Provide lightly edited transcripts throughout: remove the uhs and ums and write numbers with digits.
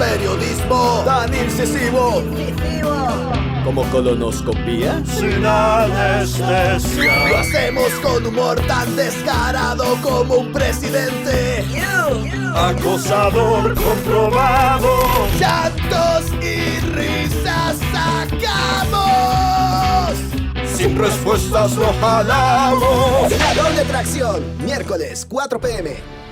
periodismo tan incisivo como colonoscopía. Sin anestesia. Lo hacemos con humor tan descarado como un presidente. Acosador comprobado. Llantos y risas sacamos. Sin respuestas lo jalamos. La doble tracción, miércoles 4 p.m.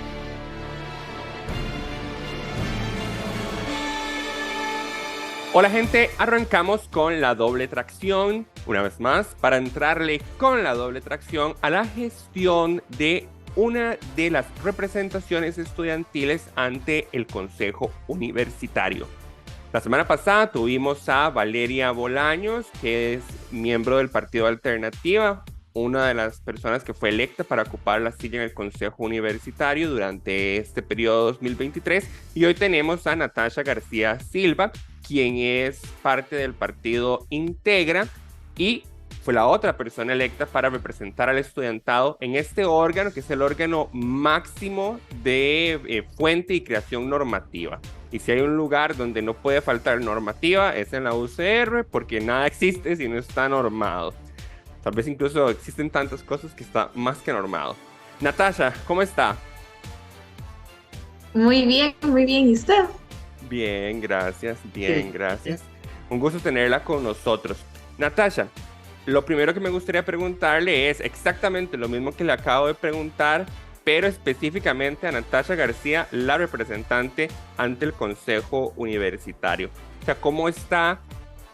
Hola gente, arrancamos con la doble tracción, una vez más, para entrarle con la doble tracción a la gestión de una de las representaciones estudiantiles ante el Consejo Universitario. La semana pasada tuvimos a Valeria Bolaños, que es miembro del Partido Alternativa, una de las personas que fue electa para ocupar la silla en el Consejo Universitario durante este periodo 2023. Y hoy tenemos a Natasha García Silva, quien es parte del partido Integra y fue la otra persona electa para representar al estudiantado en este órgano, que es el órgano máximo de fuente y creación normativa. Y si hay un lugar donde no puede faltar normativa, es en la UCR, porque nada existe si no está normado. Tal vez incluso existen tantas cosas que está más que normado. Natasha, ¿cómo está? Muy bien, ¿y usted? Bien, gracias, bien, gracias. Un gusto tenerla con nosotros. Natasha, lo primero que me gustaría preguntarle es exactamente lo mismo que le acabo de preguntar, pero específicamente a Natasha García, la representante ante el Consejo Universitario. O sea, ¿cómo está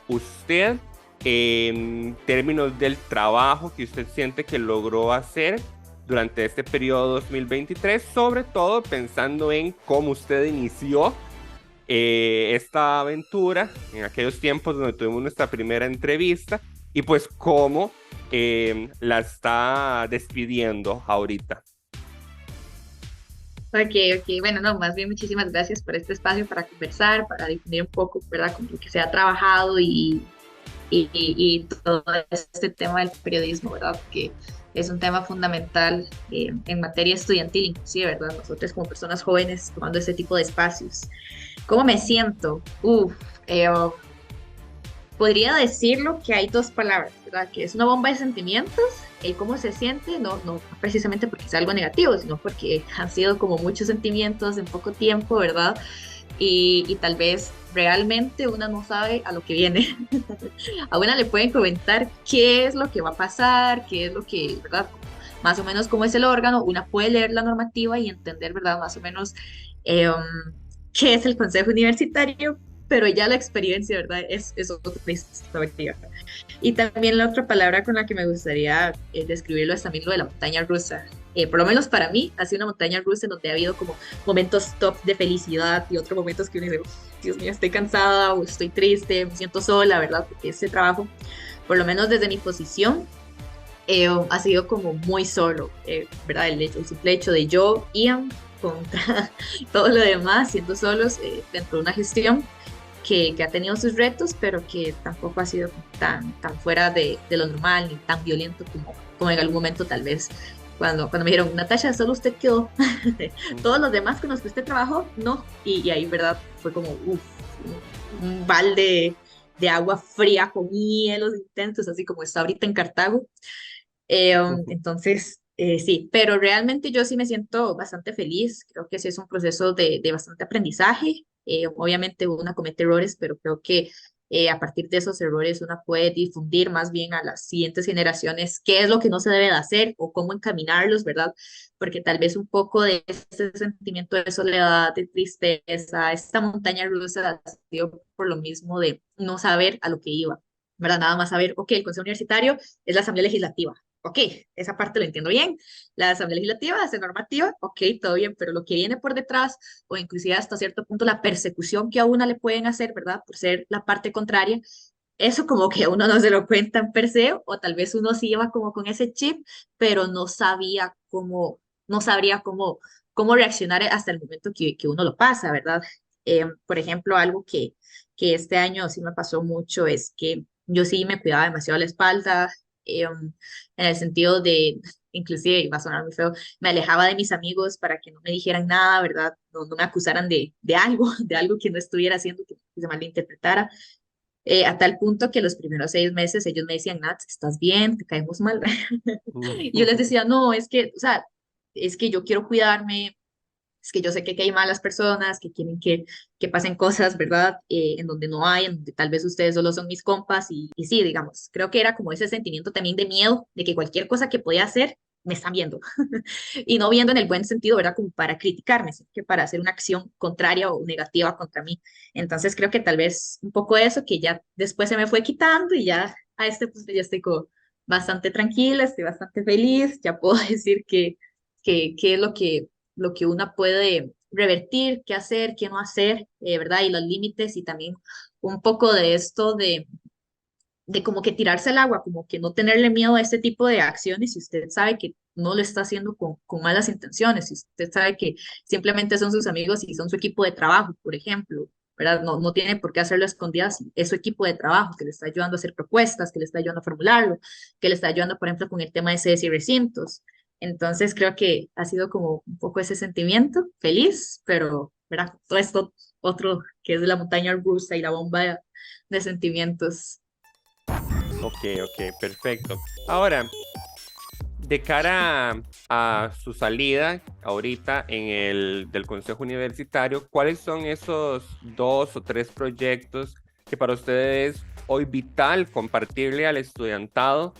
usted en términos del trabajo que usted siente que logró hacer durante este periodo 2023, sobre todo pensando en cómo usted inició esta aventura en aquellos tiempos donde tuvimos nuestra primera entrevista y pues cómo la está despidiendo ahorita? Ok, bueno, no, más bien muchísimas gracias por este espacio para conversar, para difundir un poco, ¿verdad?, con lo que se ha trabajado y todo este tema del periodismo, ¿verdad?, que es un tema fundamental en materia estudiantil, inclusive, ¿verdad?, nosotros como personas jóvenes tomando este tipo de espacios. ¿Cómo me siento? Podría decirlo que hay dos palabras, ¿verdad?, que es una bomba de sentimientos. ¿Cómo se siente? No precisamente porque sea algo negativo, sino porque han sido como muchos sentimientos en poco tiempo, ¿verdad? Y tal vez realmente una no sabe a lo que viene. A una le pueden comentar qué es lo que va a pasar, qué es lo que, ¿verdad?, más o menos cómo es el órgano. Una puede leer la normativa y entender, ¿verdad?, más o menos qué es el Consejo Universitario, pero ya la experiencia, ¿verdad?, es otra perspectiva. Y también la otra palabra con la que me gustaría describirlo es también lo de la montaña rusa. Por lo menos para mí ha sido una montaña rusa en donde ha habido como momentos top de felicidad y otros momentos que uno dice, Dios mío, estoy cansada o estoy triste, me siento sola, ¿verdad? Porque ese trabajo, por lo menos desde mi posición, ha sido como muy solo, ¿verdad? El simple hecho de yo, Ian, contra todo lo demás, siendo solos dentro de una gestión que ha tenido sus retos, pero que tampoco ha sido tan fuera de lo normal ni tan violento como en algún momento tal vez cuando me dijeron, Natasha, solo usted quedó, todos los demás con los que usted trabajó, no, y ahí, ¿verdad? Fue como, un balde de agua fría con hielos intensos, así como está ahorita en Cartago. Entonces, sí, pero realmente yo sí me siento bastante feliz. Creo que sí es un proceso de bastante aprendizaje. Obviamente uno comete errores, pero creo que a partir de esos errores uno puede difundir más bien a las siguientes generaciones qué es lo que no se debe de hacer o cómo encaminarlos, ¿verdad? Porque tal vez un poco de ese sentimiento de soledad, de tristeza, esta montaña rusa ha sido por lo mismo de no saber a lo que iba, ¿verdad? Nada más saber, ok, el Consejo Universitario es la Asamblea Legislativa. Ok, esa parte lo entiendo bien. La Asamblea Legislativa hace normativa, ok, todo bien, pero lo que viene por detrás, o inclusive hasta cierto punto la persecución que a una le pueden hacer, ¿verdad? Por ser la parte contraria, eso como que a uno no se lo cuentan per se, o tal vez uno sí iba como con ese chip, pero no sabía cómo, no sabría cómo reaccionar hasta el momento que uno lo pasa, ¿verdad? Por ejemplo, algo que este año sí me pasó mucho es que yo sí me cuidaba demasiado la espalda, en el sentido de, inclusive, y va a sonar muy feo, me alejaba de mis amigos para que no me dijeran nada, ¿verdad? No me acusaran de algo, de algo que no estuviera haciendo, que se malinterpretara. A tal punto que los primeros 6 meses ellos me decían, Nat, ¿estás bien? ¿Te caemos mal? Y yo les decía, no, es que, o sea, es que yo quiero cuidarme, es que yo sé que hay malas personas que quieren que pasen cosas, ¿verdad? En donde no hay, en donde tal vez ustedes solo son mis compas y sí, digamos, creo que era como ese sentimiento también de miedo, de que cualquier cosa que podía hacer, me están viendo. Y no viendo en el buen sentido, ¿verdad? Como para criticarme, sino que para hacer una acción contraria o negativa contra mí. Entonces creo que tal vez un poco eso que ya después se me fue quitando y ya a este punto ya estoy como bastante tranquila, estoy bastante feliz, ya puedo decir que es lo que una puede revertir, qué hacer, qué no hacer, ¿verdad? Y los límites y también un poco de esto de como que tirarse al agua, como que no tenerle miedo a este tipo de acciones si usted sabe que no lo está haciendo con malas intenciones, si usted sabe que simplemente son sus amigos y son su equipo de trabajo, por ejemplo, ¿verdad? No tiene por qué hacerlo a escondidas, es su equipo de trabajo que le está ayudando a hacer propuestas, que le está ayudando a formularlo, que le está ayudando, por ejemplo, con el tema de sedes y recintos. Entonces creo que ha sido como un poco ese sentimiento, feliz, pero, ¿verdad? Todo esto otro que es de la montaña rusa y la bomba de sentimientos. Ok, perfecto. Ahora, de cara a su salida ahorita del Consejo Universitario, ¿cuáles son esos 2 o 3 proyectos que para ustedes es hoy vital compartirle al estudiantado?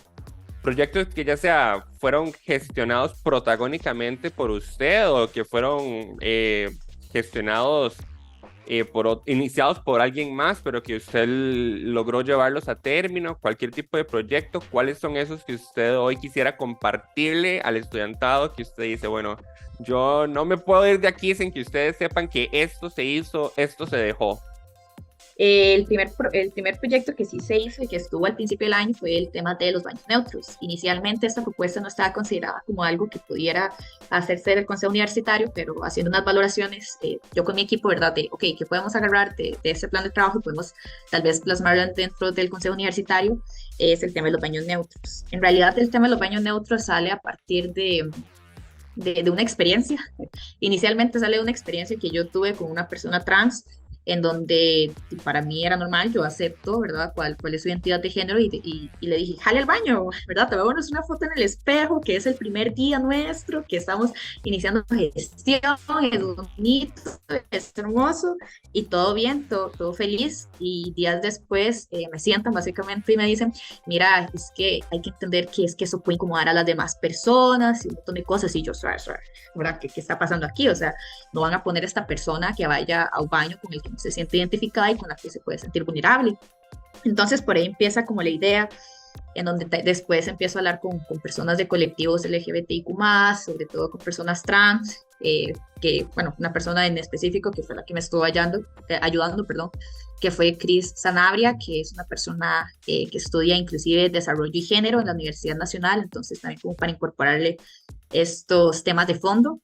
Proyectos que ya sea fueron gestionados protagónicamente por usted o que fueron gestionados iniciados por alguien más, pero que usted logró llevarlos a término, cualquier tipo de proyecto. ¿Cuáles son esos que usted hoy quisiera compartirle al estudiantado, que usted dice, bueno, yo no me puedo ir de aquí sin que ustedes sepan que esto se hizo, esto se dejó? El primer proyecto que sí se hizo y que estuvo al principio del año fue el tema de los baños neutros. Inicialmente esta propuesta no estaba considerada como algo que pudiera hacerse del Consejo Universitario, pero haciendo unas valoraciones, yo con mi equipo, ¿verdad? De, ok, ¿qué podemos agarrar de ese plan de trabajo y podemos tal vez plasmarlo dentro del Consejo Universitario? Es el tema de los baños neutros. En realidad el tema de los baños neutros sale a partir de una experiencia. Inicialmente sale de una experiencia que yo tuve con una persona trans, en donde para mí era normal, yo acepto, ¿verdad?, cuál es su identidad de género y le dije, jale al baño, ¿verdad? Tomémonos una foto en el espejo, que es el primer día nuestro, que estamos iniciando gestión, es bonito, es hermoso, y todo bien, todo feliz, y días después me sientan básicamente y me dicen, mira, es que hay que entender que es que eso puede incomodar a las demás personas, y un montón de cosas, y yo, ¿verdad? ¿Qué está pasando aquí? O sea, no van a poner a esta persona que vaya a un baño con el que se siente identificada y con la que se puede sentir vulnerable. Entonces por ahí empieza como la idea, en donde después empiezo a hablar con personas de colectivos LGBTIQ+, sobre todo con personas trans, que, bueno, una persona en específico que fue la que me estuvo ayudando, que fue Cris Sanabria, que es una persona que estudia inclusive desarrollo y género en la Universidad Nacional, entonces también como para incorporarle estos temas de fondo.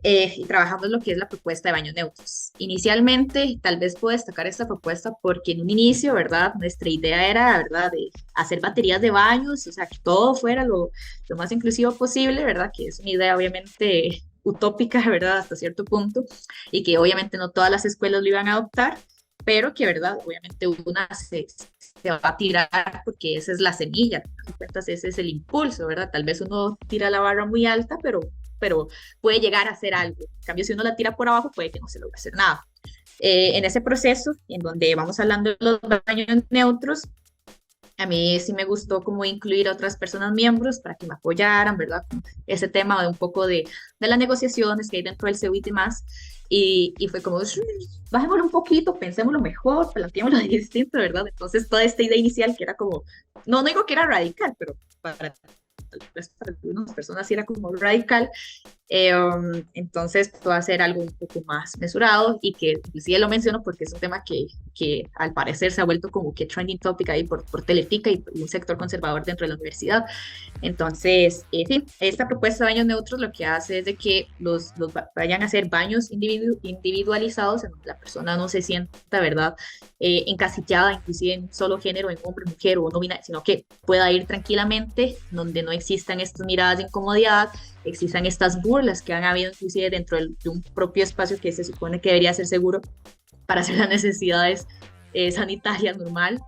Y trabajamos lo que es la propuesta de baños neutros. Inicialmente, tal vez puedo destacar esta propuesta porque en un inicio, ¿verdad? Nuestra idea era, ¿verdad?, de hacer baterías de baños, o sea, que todo fuera lo más inclusivo posible, ¿verdad? Que es una idea obviamente utópica, ¿verdad?, hasta cierto punto, y que obviamente no todas las escuelas lo iban a adoptar, pero que, ¿verdad?, obviamente una se va a tirar porque esa es la semilla, entonces ese es el impulso, ¿verdad? Tal vez uno tira la barra muy alta, pero puede llegar a hacer algo. En cambio, si uno la tira por abajo, puede que no se logre hacer nada. En ese proceso, en donde vamos hablando de los baños neutros, a mí sí me gustó como incluir a otras personas miembros para que me apoyaran, ¿verdad? Ese tema de un poco de las negociaciones que hay dentro del CEU y demás. Y fue como, bajémoslo un poquito, pensémoslo mejor, planteémoslo distinto, ¿verdad? Entonces, toda esta idea inicial que era como, no digo que era radical, pero para vez para algunas personas sí era como radical. Entonces puede ser algo un poco más mesurado y que inclusive lo menciono porque es un tema que al parecer se ha vuelto como que trending topic ahí por Teletica y un sector conservador dentro de la universidad. Entonces, sí, esta propuesta de baños neutros lo que hace es de que los vayan a ser baños individualizados en donde la persona no se sienta, ¿verdad?, encasillada inclusive en solo género, en hombre, mujer o no binario, sino que pueda ir tranquilamente, donde no existan estas miradas de incomodidad, existan estas burlas que han habido inclusive dentro de un propio espacio que se supone que debería ser seguro para hacer las necesidades sanitarias normal.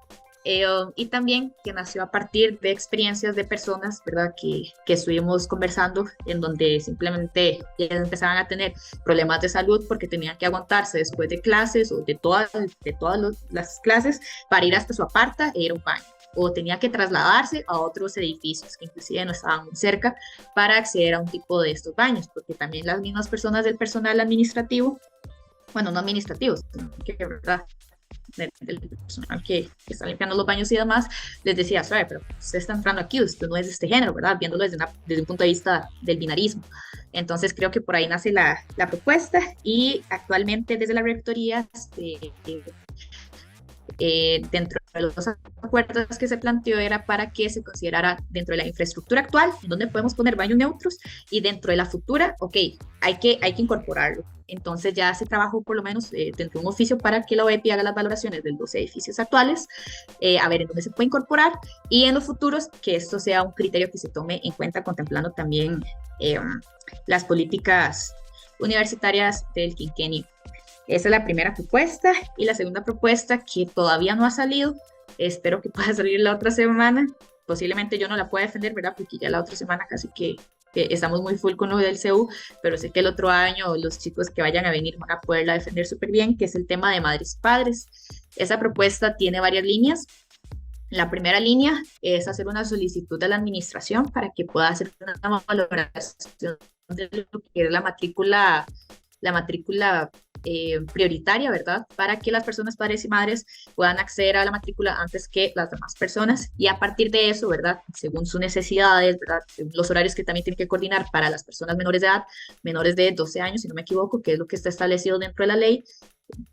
Y también que nació a partir de experiencias de personas, ¿verdad?, que estuvimos conversando, en donde simplemente ellas empezaban a tener problemas de salud porque tenían que aguantarse después de clases o de todas las clases para ir hasta su aparta e ir a un baño, o tenía que trasladarse a otros edificios que inclusive no estaban muy cerca para acceder a un tipo de estos baños, porque también las mismas personas del personal administrativo, bueno, no administrativos, sino que, ¿verdad?, del personal que está limpiando los baños y demás, les decía, sabe, pero usted está entrando aquí, usted no es de este género, ¿verdad?, viéndolo desde un punto de vista del binarismo. Entonces creo que por ahí nace la propuesta, y actualmente desde la rectoría, dentro de los acuerdos que se planteó era para que se considerara dentro de la infraestructura actual, donde podemos poner baños neutros, y dentro de la futura, ok, hay que incorporarlo. Entonces ya se trabajó por lo menos dentro de un oficio para que la OEPI haga las valoraciones de los edificios actuales, a ver en dónde se puede incorporar, y en los futuros que esto sea un criterio que se tome en cuenta, contemplando también las políticas universitarias del quinquenio. Esa es la primera propuesta. Y la segunda propuesta, que todavía no ha salido, espero que pueda salir la otra semana. Posiblemente yo no la pueda defender, ¿verdad?, porque ya la otra semana casi que estamos muy full con lo del CEU, pero sé que el otro año los chicos que vayan a venir van a poderla defender súper bien, que es el tema de madres y padres. Esa propuesta tiene varias líneas. La primera línea es hacer una solicitud a la administración para que pueda hacer una valoración de lo que es la matrícula prioritaria, ¿verdad?, para que las personas, padres y madres, puedan acceder a la matrícula antes que las demás personas, y a partir de eso, ¿verdad?, según sus necesidades, ¿verdad?, según los horarios que también tienen que coordinar para las personas menores de edad, menores de 12 años, si no me equivoco, que es lo que está establecido dentro de la ley,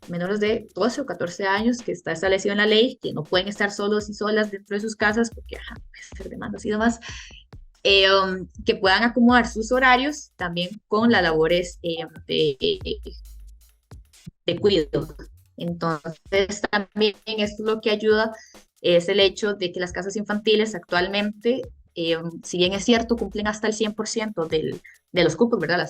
menores de 12 o 14 años que está establecido en la ley, que no pueden estar solos y solas dentro de sus casas porque puede ser demandas y demás, que puedan acomodar sus horarios también con las labores de cuidado. Entonces también esto lo que ayuda es el hecho de que las casas infantiles actualmente, si bien es cierto, cumplen hasta el 100% de los cupos, ¿verdad?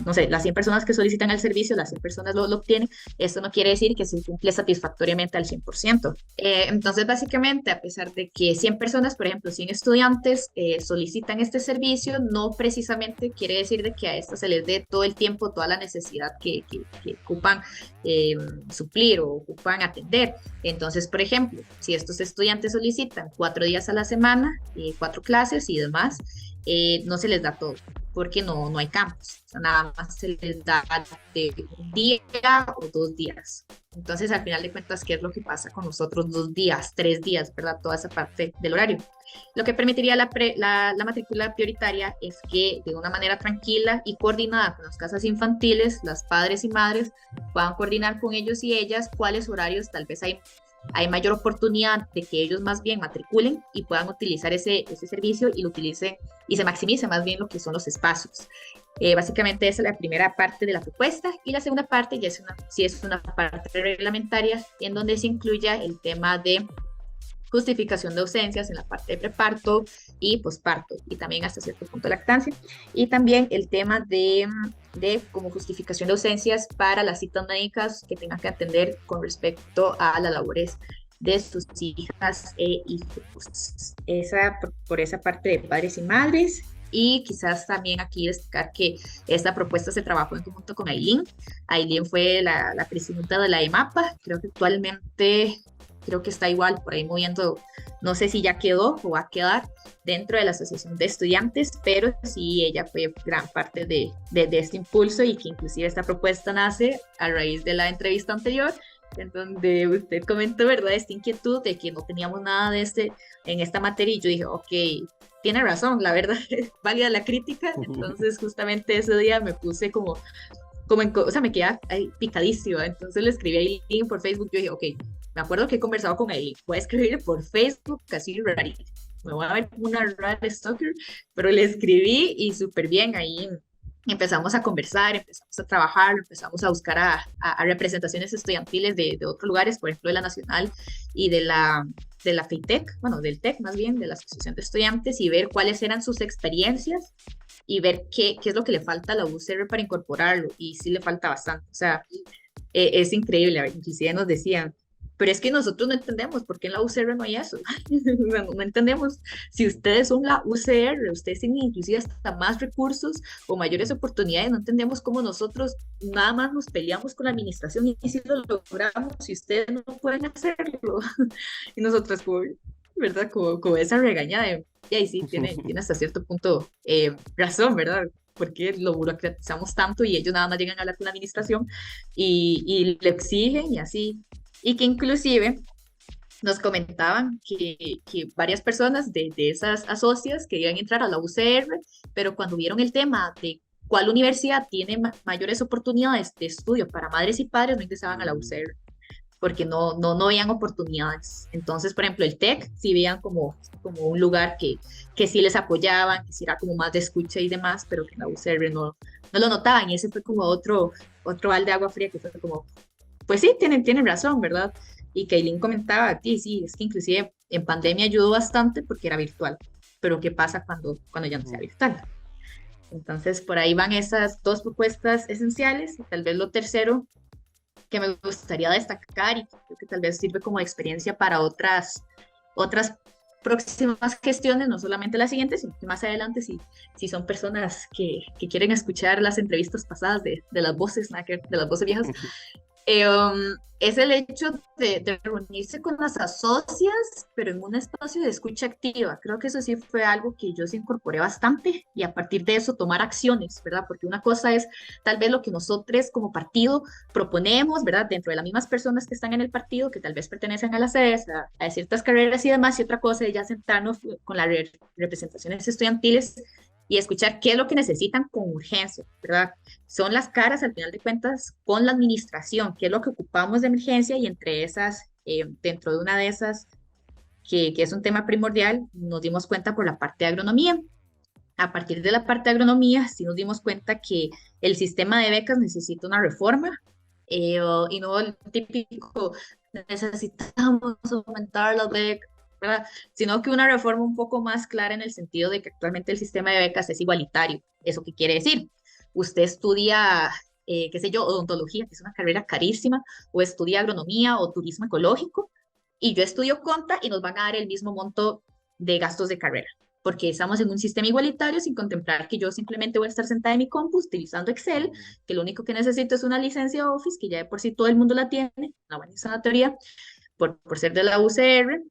No sé, las 100 personas que solicitan el servicio, las 100 personas lo obtienen. Esto no quiere decir que se cumple satisfactoriamente al 100%. Entonces, básicamente, a pesar de que 100 personas, por ejemplo, 100 estudiantes solicitan este servicio, no precisamente quiere decir de que a estas se les dé todo el tiempo, toda la necesidad que ocupan suplir o ocupan atender. Entonces, por ejemplo, si estos estudiantes solicitan 4 días a la semana, 4 clases y demás, no se les da todo, porque no hay campus, o sea, nada más se les da de un día o 2 días. Entonces, al final de cuentas, ¿qué es lo que pasa con nosotros 2 días, 3 días, ¿verdad? Toda esa parte del horario. Lo que permitiría la matrícula prioritaria es que de una manera tranquila y coordinada con las casas infantiles, las padres y madres puedan coordinar con ellos y ellas cuáles horarios tal vez hay mayor oportunidad de que ellos más bien matriculen y puedan utilizar ese servicio y lo utilicen y se maximice más bien lo que son los espacios. Básicamente esa es la primera parte de la propuesta, y la segunda parte ya es una parte reglamentaria en donde se incluya el tema de justificación de ausencias en la parte de preparto y posparto, y también hasta cierto punto de lactancia, y también el tema de como justificación de ausencias para las citas médicas que tengan que atender con respecto a las labores de sus hijas e hijos. Por esa parte de padres y madres. Y quizás también aquí destacar que esta propuesta se trabajó en conjunto con Aileen. Aileen fue la presidenta de la EMAPA, creo que actualmente está igual por ahí moviendo, no sé si ya quedó o va a quedar dentro de la Asociación de Estudiantes, pero sí ella fue gran parte de este impulso, y que inclusive esta propuesta nace a raíz de la entrevista anterior, en donde usted comentó, ¿verdad?, esta inquietud de que no teníamos nada de en esta materia, y yo dije, ok, tiene razón, la verdad, es válida la crítica. Entonces, justamente ese día me puse o sea, me quedé ahí picadísima. Entonces le escribí a Eileen por Facebook. Yo dije, ok, me acuerdo que he conversado con Eileen, voy a escribirle por Facebook, casi rarito. Me voy a ver como una rara stalker, pero le escribí y súper bien ahí. Empezamos a conversar, empezamos a trabajar, empezamos a buscar a representaciones estudiantiles de otros lugares, por ejemplo, de la Nacional y de la FEITEC, bueno, del TEC más bien, de la Asociación de Estudiantes, y ver cuáles eran sus experiencias y ver qué es lo que le falta a la UCR para incorporarlo. Y sí le falta bastante. O sea, es increíble. Inclusive nos decían, pero es que nosotros no entendemos por qué en la UCR no hay eso. No entendemos. Si ustedes son la UCR, ustedes tienen inclusive hasta más recursos o mayores oportunidades. No entendemos cómo nosotros nada más nos peleamos con la administración y si lo logramos, si ustedes no pueden hacerlo. Y nosotros, ¿verdad? Como esa regañada y ahí sí, tiene hasta cierto punto razón, ¿verdad? Porque lo burocratizamos tanto y ellos nada más llegan a hablar con la administración y le exigen y así. Y que inclusive nos comentaban que varias personas de esas asocias querían entrar a la UCR, pero cuando vieron el tema de cuál universidad tiene mayores oportunidades de estudio para madres y padres, no ingresaban a la UCR porque no veían oportunidades. Entonces, por ejemplo, el TEC sí veían como un lugar que sí les apoyaban, que sí era como más de escucha y demás, pero que en la UCR no lo notaban. Y ese fue como otro balde de agua fría que fue como, pues sí, tienen razón, ¿verdad? Y Kaylin comentaba a ti, sí, es que inclusive en pandemia ayudó bastante porque era virtual, pero ¿qué pasa cuando ya no sea virtual? Entonces, por ahí van esas dos propuestas esenciales. Y tal vez lo tercero que me gustaría destacar y creo que tal vez sirve como experiencia para otras próximas gestiones, no solamente las siguientes, sino que más adelante si son personas que quieren escuchar las entrevistas pasadas de las voces, de las voces viejas, es el hecho de reunirse con las asocias, pero en un espacio de escucha activa. Creo que eso sí fue algo que yo sí incorporé bastante y a partir de eso tomar acciones, ¿verdad? Porque una cosa es tal vez lo que nosotros como partido proponemos, ¿verdad? Dentro de las mismas personas que están en el partido, que tal vez pertenecen a las sedes, a ciertas carreras y demás, y otra cosa es ya sentarnos con las representaciones estudiantiles y escuchar qué es lo que necesitan con urgencia, ¿verdad? Son las caras, al final de cuentas, con la administración, qué es lo que ocupamos de emergencia y entre esas, dentro de una de esas, que es un tema primordial, nos dimos cuenta por la parte de agronomía. A partir de la parte de agronomía, sí nos dimos cuenta que el sistema de becas necesita una reforma y no el típico necesitamos aumentar las becas, ¿verdad? Sino que una reforma un poco más clara en el sentido de que actualmente el sistema de becas es igualitario. ¿Eso qué quiere decir? Usted estudia, qué sé yo, odontología, que es una carrera carísima, o estudia agronomía o turismo ecológico, y yo estudio conta y nos van a dar el mismo monto de gastos de carrera, porque estamos en un sistema igualitario sin contemplar que yo simplemente voy a estar sentada en mi compu utilizando Excel, que lo único que necesito es una licencia Office, que ya de por sí todo el mundo la tiene, una buena teoría, por ser de la UCR,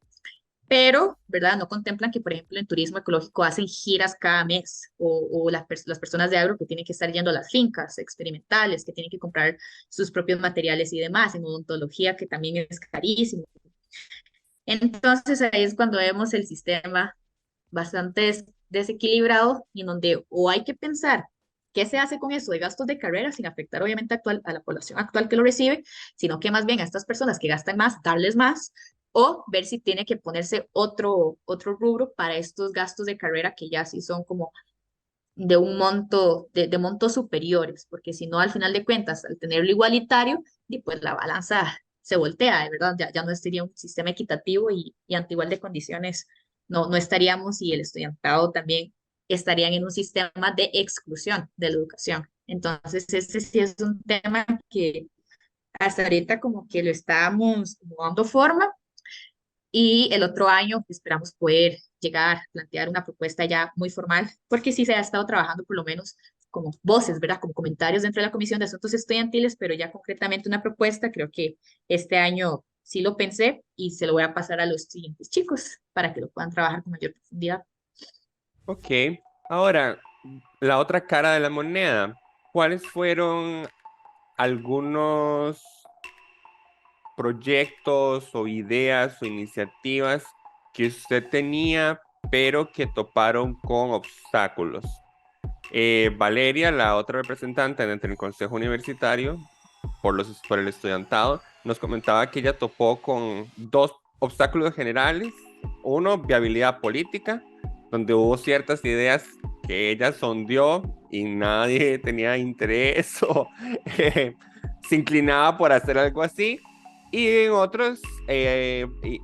pero, ¿verdad? No contemplan que, por ejemplo, en turismo ecológico hacen giras cada mes o las personas de agro que tienen que estar yendo a las fincas experimentales, que tienen que comprar sus propios materiales y demás, en odontología, que también es carísimo. Entonces, ahí es cuando vemos el sistema bastante desequilibrado y en donde o hay que pensar qué se hace con eso de gastos de carrera sin afectar obviamente a la población actual que lo recibe, sino que más bien a estas personas que gastan más, darles más, o ver si tiene que ponerse otro rubro para estos gastos de carrera que ya sí son como de un monto, de montos superiores, porque si no, al final de cuentas, al tenerlo igualitario, y pues la balanza se voltea, de verdad, ya no sería un sistema equitativo y ante igual de condiciones no estaríamos y el estudiantado también estarían en un sistema de exclusión de la educación. Entonces, ese sí es un tema que hasta ahorita como que lo estamos como dando forma y el otro año esperamos poder llegar, plantear una propuesta ya muy formal, porque sí se ha estado trabajando por lo menos como voces, ¿verdad? Como comentarios dentro de la Comisión de Asuntos Estudiantiles, pero ya concretamente una propuesta, creo que este año sí lo pensé y se lo voy a pasar a los siguientes chicos para que lo puedan trabajar con mayor profundidad. Ok, ahora, la otra cara de la moneda. ¿Cuáles fueron algunos proyectos o ideas o iniciativas que usted tenía pero que toparon con obstáculos. Valeria, la otra representante entre el Consejo Universitario por el estudiantado, nos comentaba que ella topó con dos obstáculos generales. Uno, viabilidad política, donde hubo ciertas ideas que ella sondeó y nadie tenía interés o se inclinaba por hacer algo así. Y en otros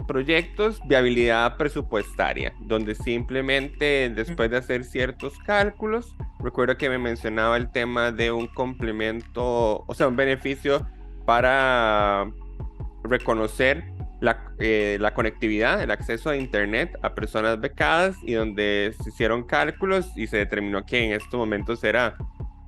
proyectos, viabilidad presupuestaria, donde simplemente después de hacer ciertos cálculos, recuerdo que me mencionaba el tema de un complemento, o sea, un beneficio para reconocer la conectividad, el acceso a internet a personas becadas, y donde se hicieron cálculos y se determinó que en estos momentos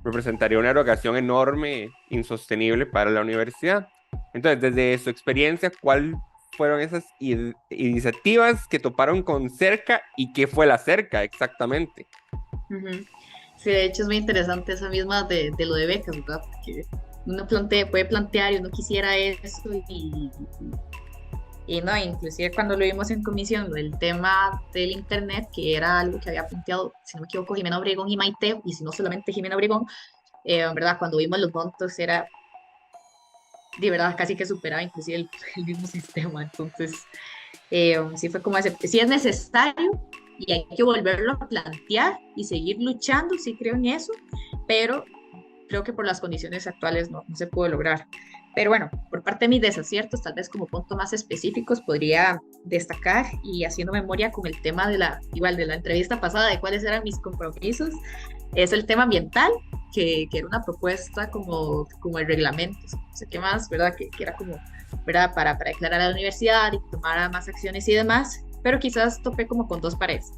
representaría una erogación enorme, insostenible para la universidad. Entonces, desde su experiencia, ¿cuál fueron esas iniciativas que toparon con cerca y qué fue la cerca exactamente? Uh-huh. Sí, de hecho es muy interesante esa misma de lo de becas, ¿verdad? Porque uno puede plantear y uno quisiera eso y no, inclusive cuando lo vimos en comisión, el tema del internet, que era algo que había planteado, si no me equivoco, Jimena Obregón y Maite, y si no solamente Jimena Obregón, ¿verdad? Cuando vimos los montos era, de verdad, casi que superaba inclusive el mismo sistema. Entonces, sí fue como ese, sí es necesario y hay que volverlo a plantear y seguir luchando, sí creo en eso, pero creo que por las condiciones actuales no se puede lograr. Pero bueno, por parte de mis desaciertos, tal vez como puntos más específicos, podría destacar, y haciendo memoria con el tema de la entrevista pasada de cuáles eran mis compromisos, es el tema ambiental, que era una propuesta como el reglamento, no sé qué más, ¿verdad? Que era como, ¿verdad? Para declarar a la universidad y tomar más acciones y demás, pero quizás topé como con dos paredes.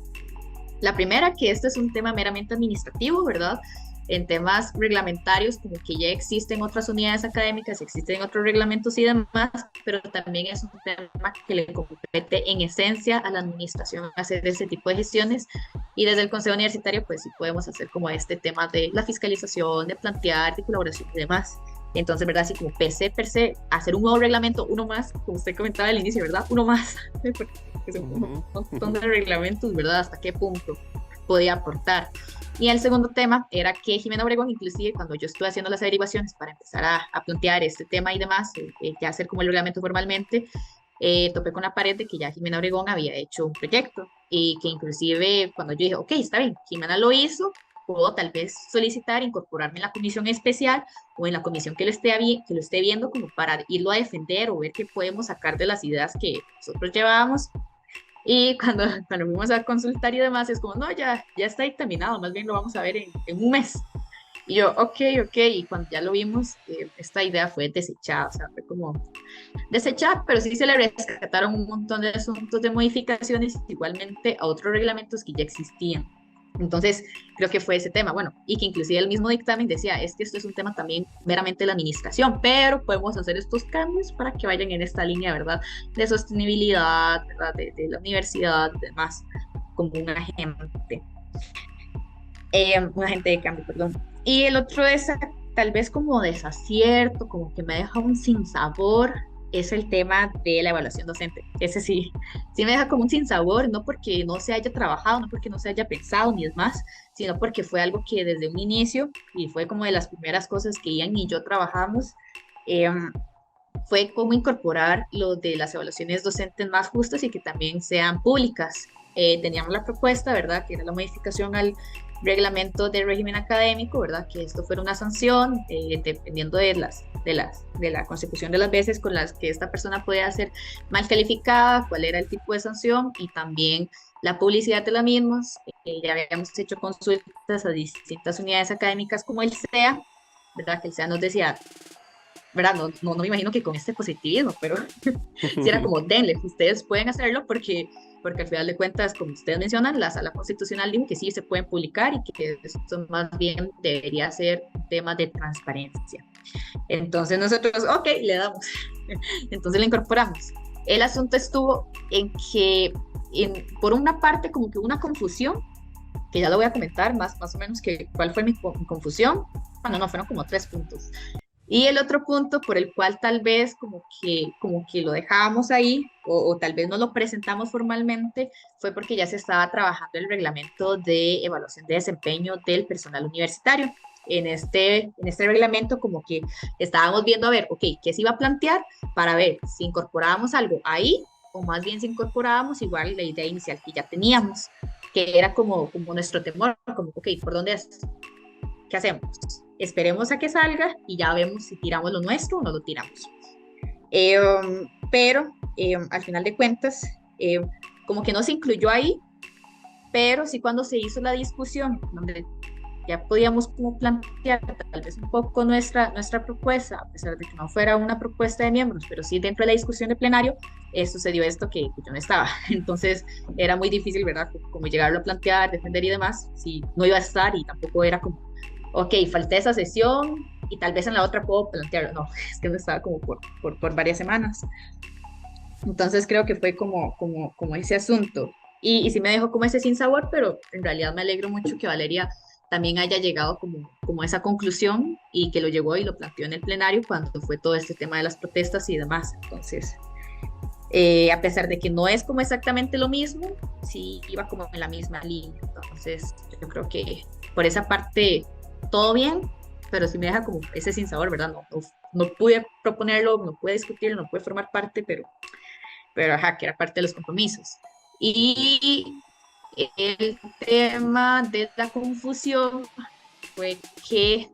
La primera, que este es un tema meramente administrativo, ¿verdad? En temas reglamentarios, como que ya existen otras unidades académicas, existen otros reglamentos y demás, pero también es un tema que le compete en esencia a la administración hacer ese tipo de gestiones, y desde el Consejo Universitario pues sí podemos hacer como este tema de la fiscalización, de plantear, de colaboración y demás. Entonces, ¿verdad? Así como per se, hacer un nuevo reglamento, uno más, como usted comentaba al inicio, ¿verdad? Uno más, porque son un montón de reglamentos, ¿verdad? ¿Hasta qué punto podía aportar? Y el segundo tema era que Jimena Obregón, inclusive cuando yo estuve haciendo las averiguaciones para empezar a plantear este tema y demás, ya hacer como el reglamento formalmente, topé con la pared de que ya Jimena Obregón había hecho un proyecto, y que inclusive cuando yo dije, ok, está bien, Jimena lo hizo, puedo tal vez solicitar incorporarme en la comisión especial o en la comisión que lo esté viendo, como para irlo a defender o ver qué podemos sacar de las ideas que nosotros llevábamos. Y cuando fuimos a consultar y demás, es como, no, ya está dictaminado, más bien lo vamos a ver en un mes. Y yo, ok, y cuando ya lo vimos, esta idea fue desechada, o sea, fue como desechada, pero sí se le rescataron un montón de asuntos de modificaciones, igualmente a otros reglamentos que ya existían. Entonces, creo que fue ese tema, bueno, y que inclusive el mismo dictamen decía, es que esto es un tema también meramente de la administración, pero podemos hacer estos cambios para que vayan en esta línea, ¿verdad? De sostenibilidad, ¿verdad? De la universidad, demás, como un agente de cambio, perdón. Y el otro es, tal vez como desacierto, como que me deja un sinsabor, es el tema de la evaluación docente. Ese sí me deja como un sinsabor, no porque no se haya trabajado, no porque no se haya pensado, ni es más, sino porque fue algo que desde un inicio, y fue como de las primeras cosas que Ian y yo trabajamos, fue cómo incorporar lo de las evaluaciones docentes más justas y que también sean públicas. Teníamos la propuesta, ¿verdad?, que era la modificación al reglamento de régimen académico, ¿verdad?, que esto fuera una sanción, dependiendo de la consecución de las veces con las que esta persona podía ser mal calificada, cuál era el tipo de sanción, y también la publicidad de las mismas. Ya habíamos hecho consultas a distintas unidades académicas como el SEA, ¿verdad?, que el SEA nos decía, ¿verdad? No me imagino que con este positivismo, pero si era como, denle, ustedes pueden hacerlo porque al final de cuentas, como ustedes mencionan, la Sala Constitucional dijo que sí se pueden publicar y que esto más bien debería ser un tema de transparencia. Entonces nosotros, ok, le damos. Entonces le incorporamos. El asunto estuvo en que, por una parte, como que una confusión, que ya lo voy a comentar más o menos, que cuál fue mi confusión. Bueno, no, fueron como 3 puntos. Y el otro punto por el cual tal vez como que lo dejábamos ahí o tal vez no lo presentamos formalmente fue porque ya se estaba trabajando el reglamento de evaluación de desempeño del personal universitario. En este reglamento como que estábamos viendo a ver, ok, ¿qué se iba a plantear para ver si incorporábamos algo ahí o más bien si incorporábamos igual la idea inicial que ya teníamos, que era como nuestro temor, como, ok, ¿por dónde es? ¿Qué hacemos? Esperemos a que salga y ya vemos si tiramos lo nuestro o no lo tiramos. Pero al final de cuentas, como que no se incluyó ahí, pero sí cuando se hizo la discusión, donde ya podíamos como plantear tal vez un poco nuestra propuesta, a pesar de que no fuera una propuesta de miembros, pero sí dentro de la discusión de plenario, sucedió esto que yo no estaba. Entonces era muy difícil, ¿verdad? Como llegarlo a plantear, defender y demás, si no iba a estar y tampoco era como, ok, falté esa sesión y tal vez en la otra puedo plantearlo. No, es que no estaba como por varias semanas. Entonces creo que fue como ese asunto. Y sí me dejó como ese sin sabor, pero en realidad me alegro mucho que Valeria también haya llegado como a esa conclusión y que lo llegó y lo planteó en el plenario cuando fue todo este tema de las protestas y demás. Entonces, a pesar de que no es como exactamente lo mismo, sí iba como en la misma línea. Entonces, yo creo que por esa parte todo bien, pero sí me deja como ese sin sabor, ¿verdad? No pude proponerlo, no pude discutirlo, no pude formar parte, pero ajá, que era parte de los compromisos. Y el tema de la confusión fue que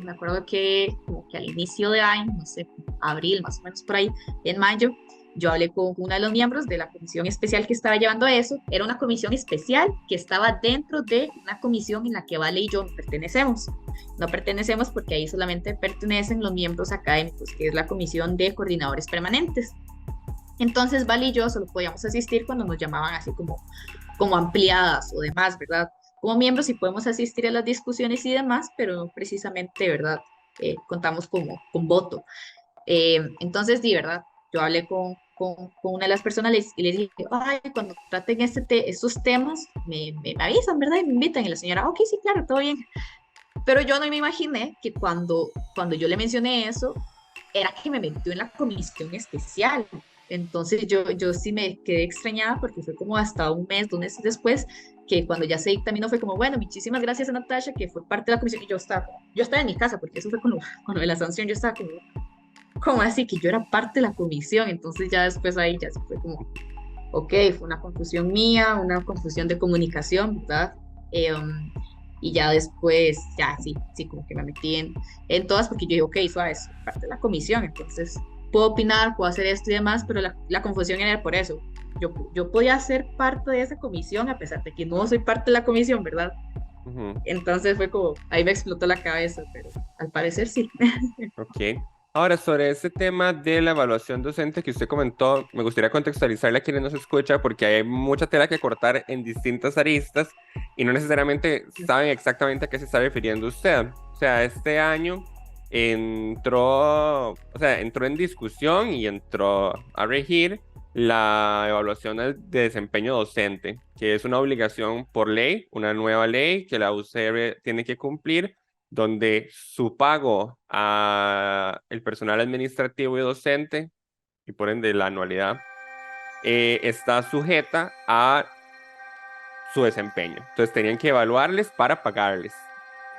me acuerdo que como que al inicio de año, no sé, abril más o menos por ahí, en mayo, yo hablé con uno de los miembros de la comisión especial que estaba llevando eso. Era una comisión especial que estaba dentro de una comisión en la que Vale y yo no pertenecemos. No pertenecemos porque ahí solamente pertenecen los miembros académicos, que es la comisión de coordinadores permanentes. Entonces, Vale y yo solo podíamos asistir cuando nos llamaban así como ampliadas o demás, ¿verdad? Como miembros sí podemos asistir a las discusiones y demás, pero no precisamente, ¿verdad? Contamos con voto. Entonces, sí, ¿verdad? Yo hablé con una de las personas y les dije, ay, cuando traten estos temas, me avisan, ¿verdad? Y me invitan. Y la señora, ok, sí, claro, todo bien. Pero yo no me imaginé que cuando yo le mencioné eso, era que me metió en la comisión especial. Entonces yo sí me quedé extrañada porque fue como hasta un mes, 2 meses después, que cuando ya se dictaminó fue como, bueno, muchísimas gracias a Natasha, que fue parte de la comisión, y yo estaba en mi casa, porque eso fue con lo de la sanción, yo estaba como así, que yo era parte de la comisión, entonces ya después ahí ya se fue como, ok, fue una confusión mía, una confusión de comunicación, ¿verdad? Y ya después, ya sí, como que me metí en todas, porque yo dije, ok, suave, es parte de la comisión, entonces puedo opinar, puedo hacer esto y demás, pero la confusión era por eso. Yo podía ser parte de esa comisión a pesar de que no soy parte de la comisión, ¿verdad? Entonces fue como, ahí me explotó la cabeza, pero al parecer sí. Ok. Ahora, sobre ese tema de la evaluación docente que usted comentó, me gustaría contextualizarle a quienes nos escuchan porque hay mucha tela que cortar en distintas aristas y no necesariamente saben exactamente a qué se está refiriendo usted. O sea, este año entró en discusión y entró a regir la evaluación de desempeño docente, que es una obligación por ley, una nueva ley que la UCR tiene que cumplir, donde su pago a el personal administrativo y docente, y por ende la anualidad, está sujeta a su desempeño. Entonces tenían que evaluarles para pagarles.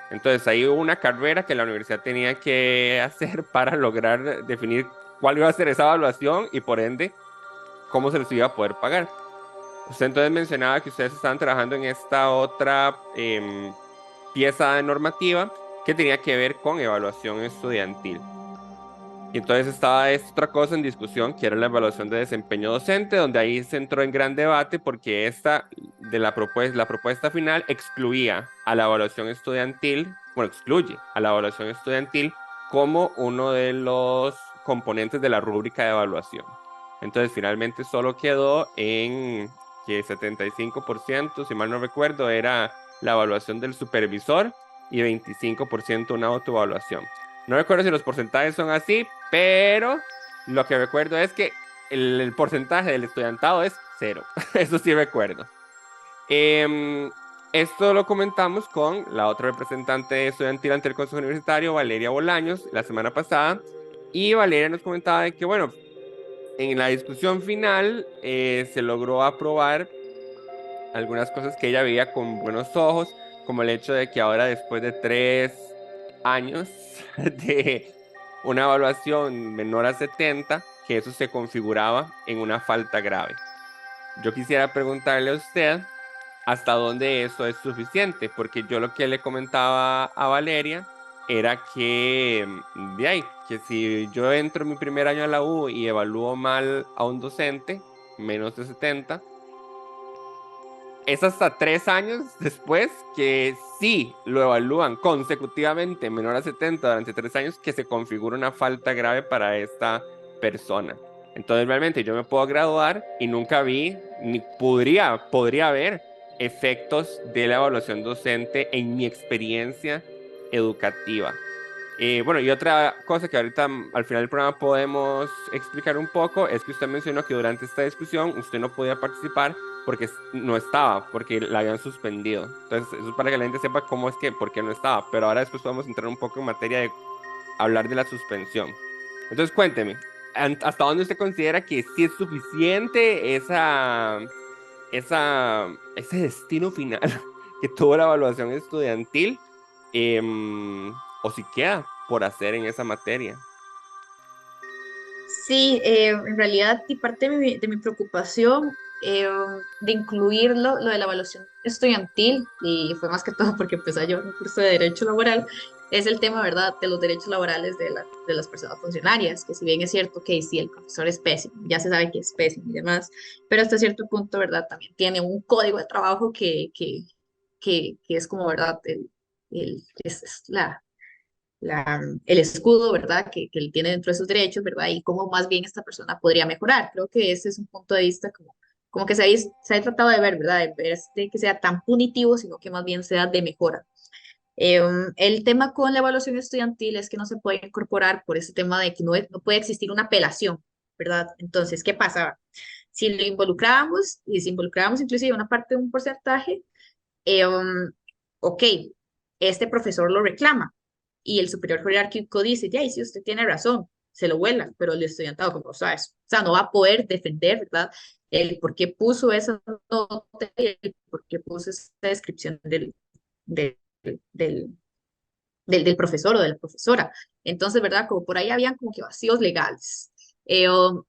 Entonces ahí hubo una carrera que la universidad tenía que hacer para lograr definir cuál iba a ser esa evaluación y por ende cómo se les iba a poder pagar. Usted entonces mencionaba que ustedes estaban trabajando en esta otra pieza normativa que tenía que ver con evaluación estudiantil. Y entonces estaba esta otra cosa en discusión, que era la evaluación de desempeño docente, donde ahí se entró en gran debate porque la propuesta final excluía a la evaluación estudiantil, excluye a la evaluación estudiantil como uno de los componentes de la rúbrica de evaluación. Entonces finalmente solo quedó en que 75%, si mal no recuerdo, era la evaluación del supervisor y 25% una autoevaluación. No recuerdo si los porcentajes son así, pero lo que recuerdo es que el porcentaje del estudiantado es 0. Eso sí recuerdo. El esto lo comentamos con la otra representante estudiantil ante el Consejo Universitario, Valeria Bolaños, la semana pasada, y Valeria nos comentaba de que, bueno, en la discusión final se logró aprobar algunas cosas que ella veía con buenos ojos, como el hecho de que ahora después de 3 años de una evaluación menor a 70, que eso se configuraba en una falta grave. Yo quisiera preguntarle a usted hasta dónde eso es suficiente, porque yo lo que le comentaba a Valeria era que, de ahí, que si yo entro en mi primer año a la U y evalúo mal a un docente, menos de 70, es hasta 3 años después que sí lo evalúan consecutivamente menor a 70 durante 3 años que se configura una falta grave para esta persona. Entonces realmente yo me puedo graduar y nunca vi, ni podría haber efectos de la evaluación docente en mi experiencia educativa. Bueno, y otra cosa que ahorita al final del programa podemos explicar un poco es que usted mencionó que durante esta discusión usted no podía participar porque no estaba, porque la habían suspendido. Entonces, eso es para que la gente sepa cómo es que, por qué no estaba. Pero ahora después podemos entrar un poco en materia de hablar de la suspensión. Entonces, cuénteme, ¿hasta dónde usted considera que sí es suficiente ese destino final que tuvo la evaluación estudiantil? O si queda por hacer en esa materia. Sí, en realidad, y parte de mi preocupación de incluirlo, lo de la evaluación estudiantil, y fue más que todo porque empecé yo un curso de Derecho Laboral, es el tema, ¿verdad?, de los derechos laborales de las personas funcionarias, que si bien es cierto que sí, el profesor es pésimo, ya se sabe que es pésimo y demás, pero hasta cierto punto, ¿verdad?, también tiene un código de trabajo que es como, ¿verdad?, es el escudo, ¿verdad?, que él tiene dentro de sus derechos, ¿verdad?, y cómo más bien esta persona podría mejorar. Creo que ese es un punto de vista como que se ha tratado de ver, ¿verdad?, de ver de que sea tan punitivo, sino que más bien sea de mejora. El tema con la evaluación estudiantil es que no se puede incorporar por ese tema de que no puede existir una apelación, ¿verdad? Entonces, ¿qué pasa? Si lo involucrábamos, y si involucrábamos inclusive una parte de un porcentaje, ok, este profesor lo reclama y el superior jerárquico dice, ya, y si usted tiene razón, se lo vuelan, pero el estudiantado, como sabes, o sea, no va a poder defender, ¿verdad? El por qué puso esa nota y el por qué puso esa descripción del, del, del profesor o de la profesora. Entonces, ¿verdad? Como por ahí habían como que vacíos legales.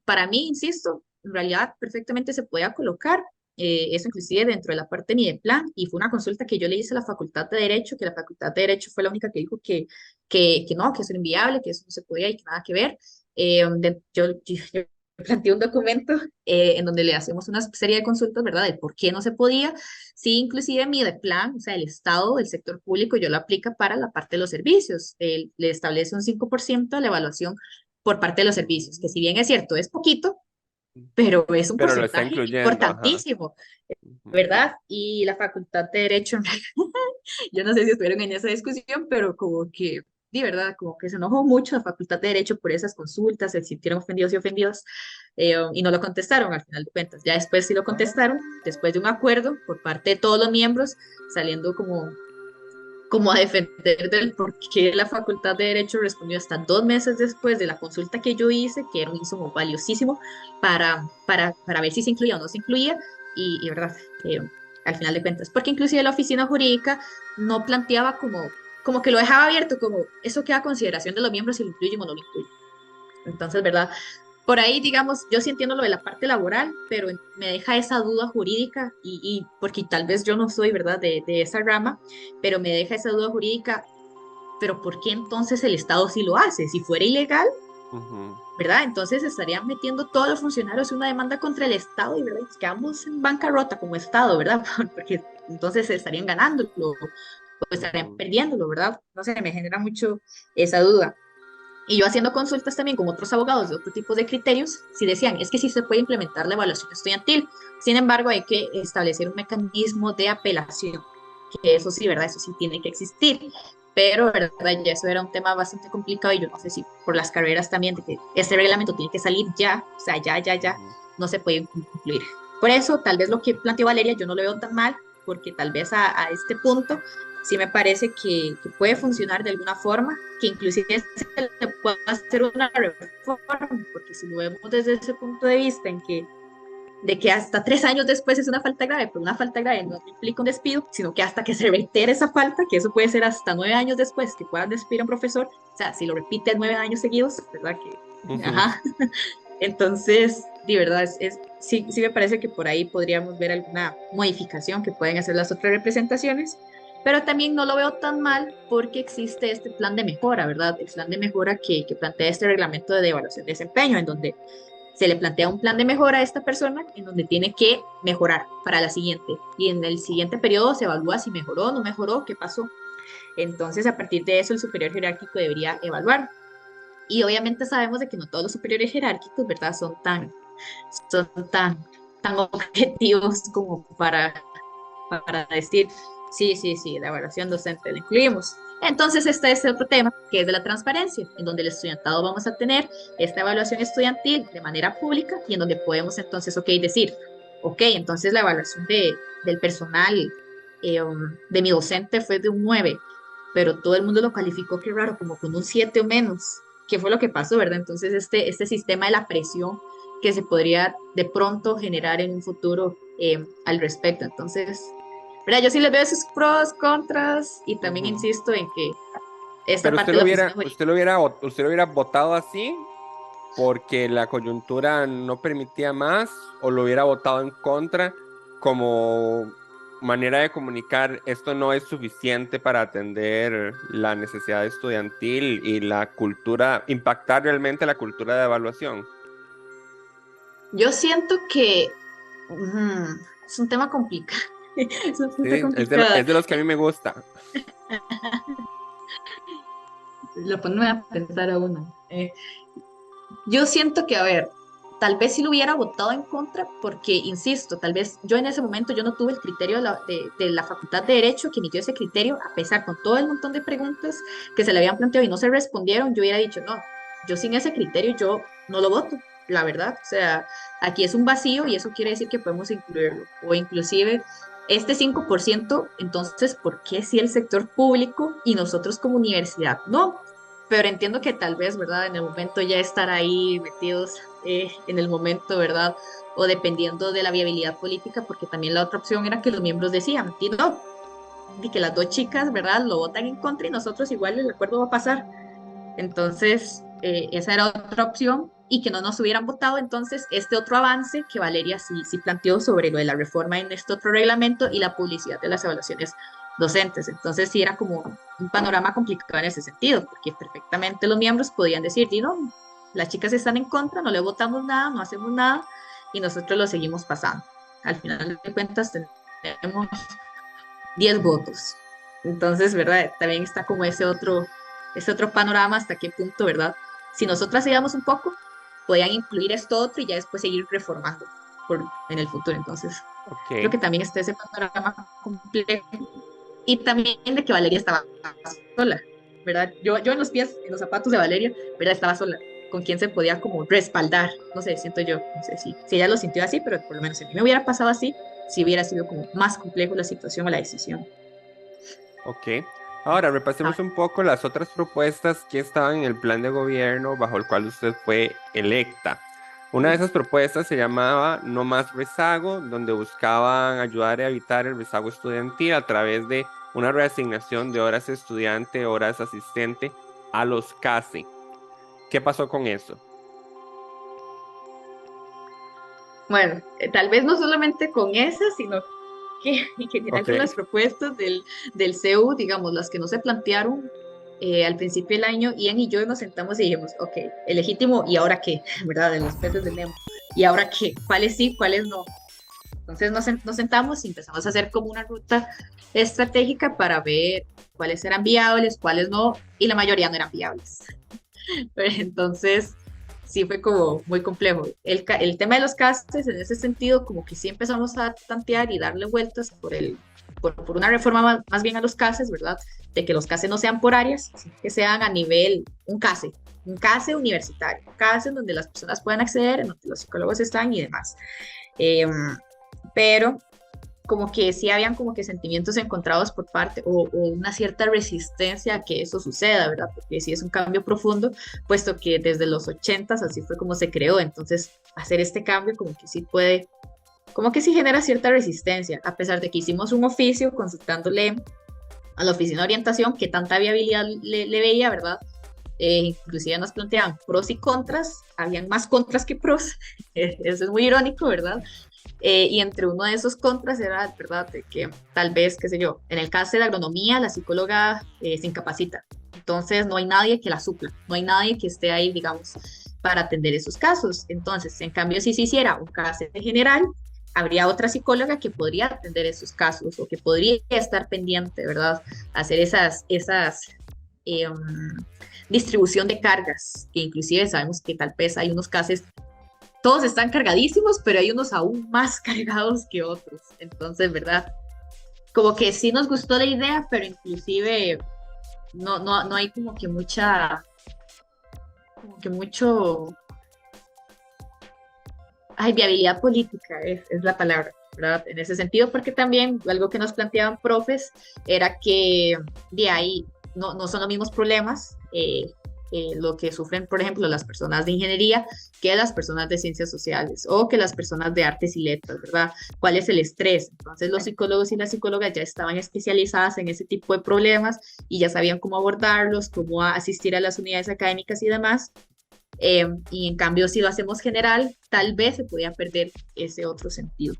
Para mí, insisto, en realidad perfectamente se podía colocar eso inclusive dentro de la parte de mi de plan, y fue una consulta que yo le hice a la Facultad de Derecho, que la Facultad de Derecho fue la única que dijo que no, que eso era inviable, que eso no se podía y que nada que ver. Yo planteé un documento en donde le hacemos una serie de consultas, ¿verdad?, de por qué no se podía. Sí, inclusive mi de plan, o sea, el Estado, del sector público, yo lo aplica para la parte de los servicios. Le establece un 5% de la evaluación por parte de los servicios, que si bien es cierto, es poquito, pero es un Pero lo está porcentaje incluyendo, ajá. importantísimo, ¿verdad? Y la Facultad de Derecho, yo no sé si estuvieron en esa discusión, pero como que, de verdad, como que se enojó mucho la Facultad de Derecho por esas consultas, se sintieron ofendidos y ofendidas, y no lo contestaron al final de cuentas. Ya después sí lo contestaron, después de un acuerdo por parte de todos los miembros, saliendo como a defender del por qué la Facultad de Derecho respondió hasta 2 meses después de la consulta que yo hice, que era un insumo valiosísimo para ver si se incluía o no se incluía, y verdad, al final de cuentas, porque inclusive la oficina jurídica no planteaba como que lo dejaba abierto, como eso queda a consideración de los miembros si lo incluyen o no lo incluyen. Entonces, ¿verdad? Por ahí, digamos, yo sí entiendo lo de la parte laboral, pero me deja esa duda jurídica y porque tal vez yo no soy, ¿verdad?, de esa rama, pero me deja esa duda jurídica, pero ¿por qué entonces el Estado sí lo hace? Si fuera ilegal, ¿verdad? Entonces estarían metiendo todos los funcionarios en una demanda contra el Estado y, ¿verdad?, quedamos en bancarrota como Estado, ¿verdad? Porque entonces estarían ganándolo o estarían perdiéndolo, ¿verdad? No sé, me genera mucho esa duda. Y yo haciendo consultas también con otros abogados de otro tipo de criterios, sí decían, es que sí se puede implementar la evaluación estudiantil, sin embargo hay que establecer un mecanismo de apelación, que eso sí, ¿verdad? Eso sí tiene que existir, pero, ¿verdad?, ya eso era un tema bastante complicado y yo no sé si por las carreras también, de que este reglamento tiene que salir ya, o sea, ya, no se puede incluir. Por eso, tal vez lo que planteó Valeria yo no lo veo tan mal, porque tal vez a este punto sí me parece que puede funcionar de alguna forma, que inclusive se le pueda hacer una reforma, porque si lo vemos desde ese punto de vista de que hasta 3 años después es una falta grave, pero una falta grave no implica un despido, sino que hasta que se reitere esa falta, que eso puede ser hasta 9 años después que puedan despedir a un profesor, o sea, si lo repite 9 años seguidos, ¿verdad? Ajá. Entonces, de verdad, sí me parece que por ahí podríamos ver alguna modificación que pueden hacer las otras representaciones, pero también no lo veo tan mal porque existe este plan de mejora, ¿verdad? El plan de mejora que plantea este reglamento de evaluación de desempeño, en donde se le plantea un plan de mejora a esta persona en donde tiene que mejorar para la siguiente. Y en el siguiente periodo se evalúa si mejoró, no mejoró, qué pasó. Entonces, a partir de eso, el superior jerárquico debería evaluar. Y obviamente sabemos de que no todos los superiores jerárquicos, ¿verdad?, son tan objetivos como para decir, sí, la evaluación docente la incluimos. Entonces, este es otro tema, que es de la transparencia, en donde el estudiantado vamos a tener esta evaluación estudiantil de manera pública y en donde podemos entonces, decir, entonces la evaluación del personal de mi docente fue de un 9, pero todo el mundo lo calificó, qué raro, como con un 7 o menos. ¿Qué fue lo que pasó, verdad? Entonces, este sistema de la presión que se podría de pronto generar en un futuro al respecto. Entonces, ¿verdad? Yo sí les veo esos pros, contras, y también insisto en que esta Pero parte usted lo hubiera votado así porque la coyuntura no permitía más, o lo hubiera votado en contra como manera de comunicar esto no es suficiente para atender la necesidad estudiantil y la cultura, impactar realmente la cultura de evaluación. Yo siento que es un tema complicado. Es un tema complicado. Es de los que a mí me gusta. Lo ponen a pensar a uno. Yo siento que, a ver, tal vez si lo hubiera votado en contra, porque, insisto, tal vez yo en ese momento yo no tuve el criterio de la Facultad de Derecho que emitió ese criterio, a pesar con todo el montón de preguntas que se le habían planteado y no se respondieron, yo hubiera dicho, no, yo sin ese criterio yo no lo voto, la verdad. O sea, aquí es un vacío y eso quiere decir que podemos incluirlo. O inclusive este 5%, entonces, ¿por qué si el sector público y nosotros como universidad no? Pero entiendo que tal vez, ¿verdad? En el momento ya estar ahí metidos en el momento, ¿verdad? O dependiendo de la viabilidad política, porque también la otra opción era que los miembros decían, y no, y que las dos chicas, ¿verdad? Lo votan en contra y nosotros igual el acuerdo va a pasar. Entonces, esa era otra opción y que no nos hubieran votado. Entonces, este otro avance que Valeria sí planteó sobre lo de la reforma en este otro reglamento y la publicidad de las evaluaciones docentes. Entonces, sí era como un panorama complicado en ese sentido, porque perfectamente los miembros podían decir, no, las chicas están en contra, no le votamos nada, no hacemos nada y nosotros lo seguimos pasando. Al final de cuentas, tenemos 10 votos. Entonces, ¿verdad? También está como ese otro panorama, hasta qué punto, ¿verdad? Si nosotras seguíamos un poco, podían incluir esto otro y ya después seguir reformando en el futuro. Entonces, creo que también está ese panorama complejo. Y también de que Valeria estaba sola, ¿verdad? Yo en los zapatos de Valeria, ¿verdad? Estaba sola. ¿Con quién se podía como respaldar? No sé, siento yo, no sé si ella lo sintió así, pero por lo menos si a mí me hubiera pasado así, sí hubiera sido como más complejo la situación o la decisión. Ok. Ahora, repasemos un poco las otras propuestas que estaban en el plan de gobierno bajo el cual usted fue electa. Una de esas propuestas se llamaba No Más Rezago, donde buscaban ayudar a evitar el rezago estudiantil a través de una reasignación de horas estudiante, horas asistente a los CASE. ¿Qué pasó con eso? Bueno, tal vez no solamente con esas, sino que en general con las propuestas del CEU, digamos, las que no se plantearon al principio del año, Ian y yo nos sentamos y dijimos, ok, el legítimo, ¿y ahora qué? ¿Verdad? En los peces del Nemo. ¿Y ahora qué? ¿Cuáles sí, cuáles no? Entonces nos sentamos y empezamos a hacer como una ruta estratégica para ver cuáles eran viables, cuáles no, y la mayoría no eran viables. Pero entonces sí fue como muy complejo. El tema de los CASES, en ese sentido, como que sí empezamos a tantear y darle vueltas por una reforma más bien a los CASES, ¿verdad? De que los CASES no sean por áreas, sino que sean a nivel, un CASE universitario, un CASE en donde las personas puedan acceder, en donde los psicólogos están y demás. Pero como que sí habían como que sentimientos encontrados por parte o una cierta resistencia a que eso suceda, ¿verdad? Porque sí es un cambio profundo, puesto que desde los 80s así fue como se creó, entonces hacer este cambio como que sí puede, como que sí genera cierta resistencia, a pesar de que hicimos un oficio consultándole a la oficina de orientación que tanta viabilidad le veía, ¿verdad? Inclusive nos planteaban pros y contras, habían más contras que pros, eso es muy irónico, ¿verdad? Y entre uno de esos contras era, ¿verdad?, de que tal vez, qué sé yo, en el caso de la agronomía, la psicóloga se incapacita, entonces no hay nadie que la supla, no hay nadie que esté ahí, digamos, para atender esos casos. Entonces, en cambio, si se hiciera un caso general, habría otra psicóloga que podría atender esos casos o que podría estar pendiente, ¿verdad? Hacer esas eh, distribución de cargas, que inclusive sabemos que tal vez hay unos casos, todos están cargadísimos, pero hay unos aún más cargados que otros. Entonces, ¿verdad? Como que sí nos gustó la idea, pero inclusive no hay como que mucho, ay, viabilidad política es la palabra, ¿verdad? En ese sentido, porque también algo que nos planteaban profes era que de ahí no son los mismos problemas lo que sufren, por ejemplo, las personas de ingeniería que las personas de ciencias sociales o que las personas de artes y letras, ¿verdad? ¿Cuál es el estrés? Entonces los psicólogos y las psicólogas ya estaban especializadas en ese tipo de problemas y ya sabían cómo abordarlos, cómo asistir a las unidades académicas y demás. Y en cambio, si lo hacemos general, tal vez se podía perder ese otro sentido.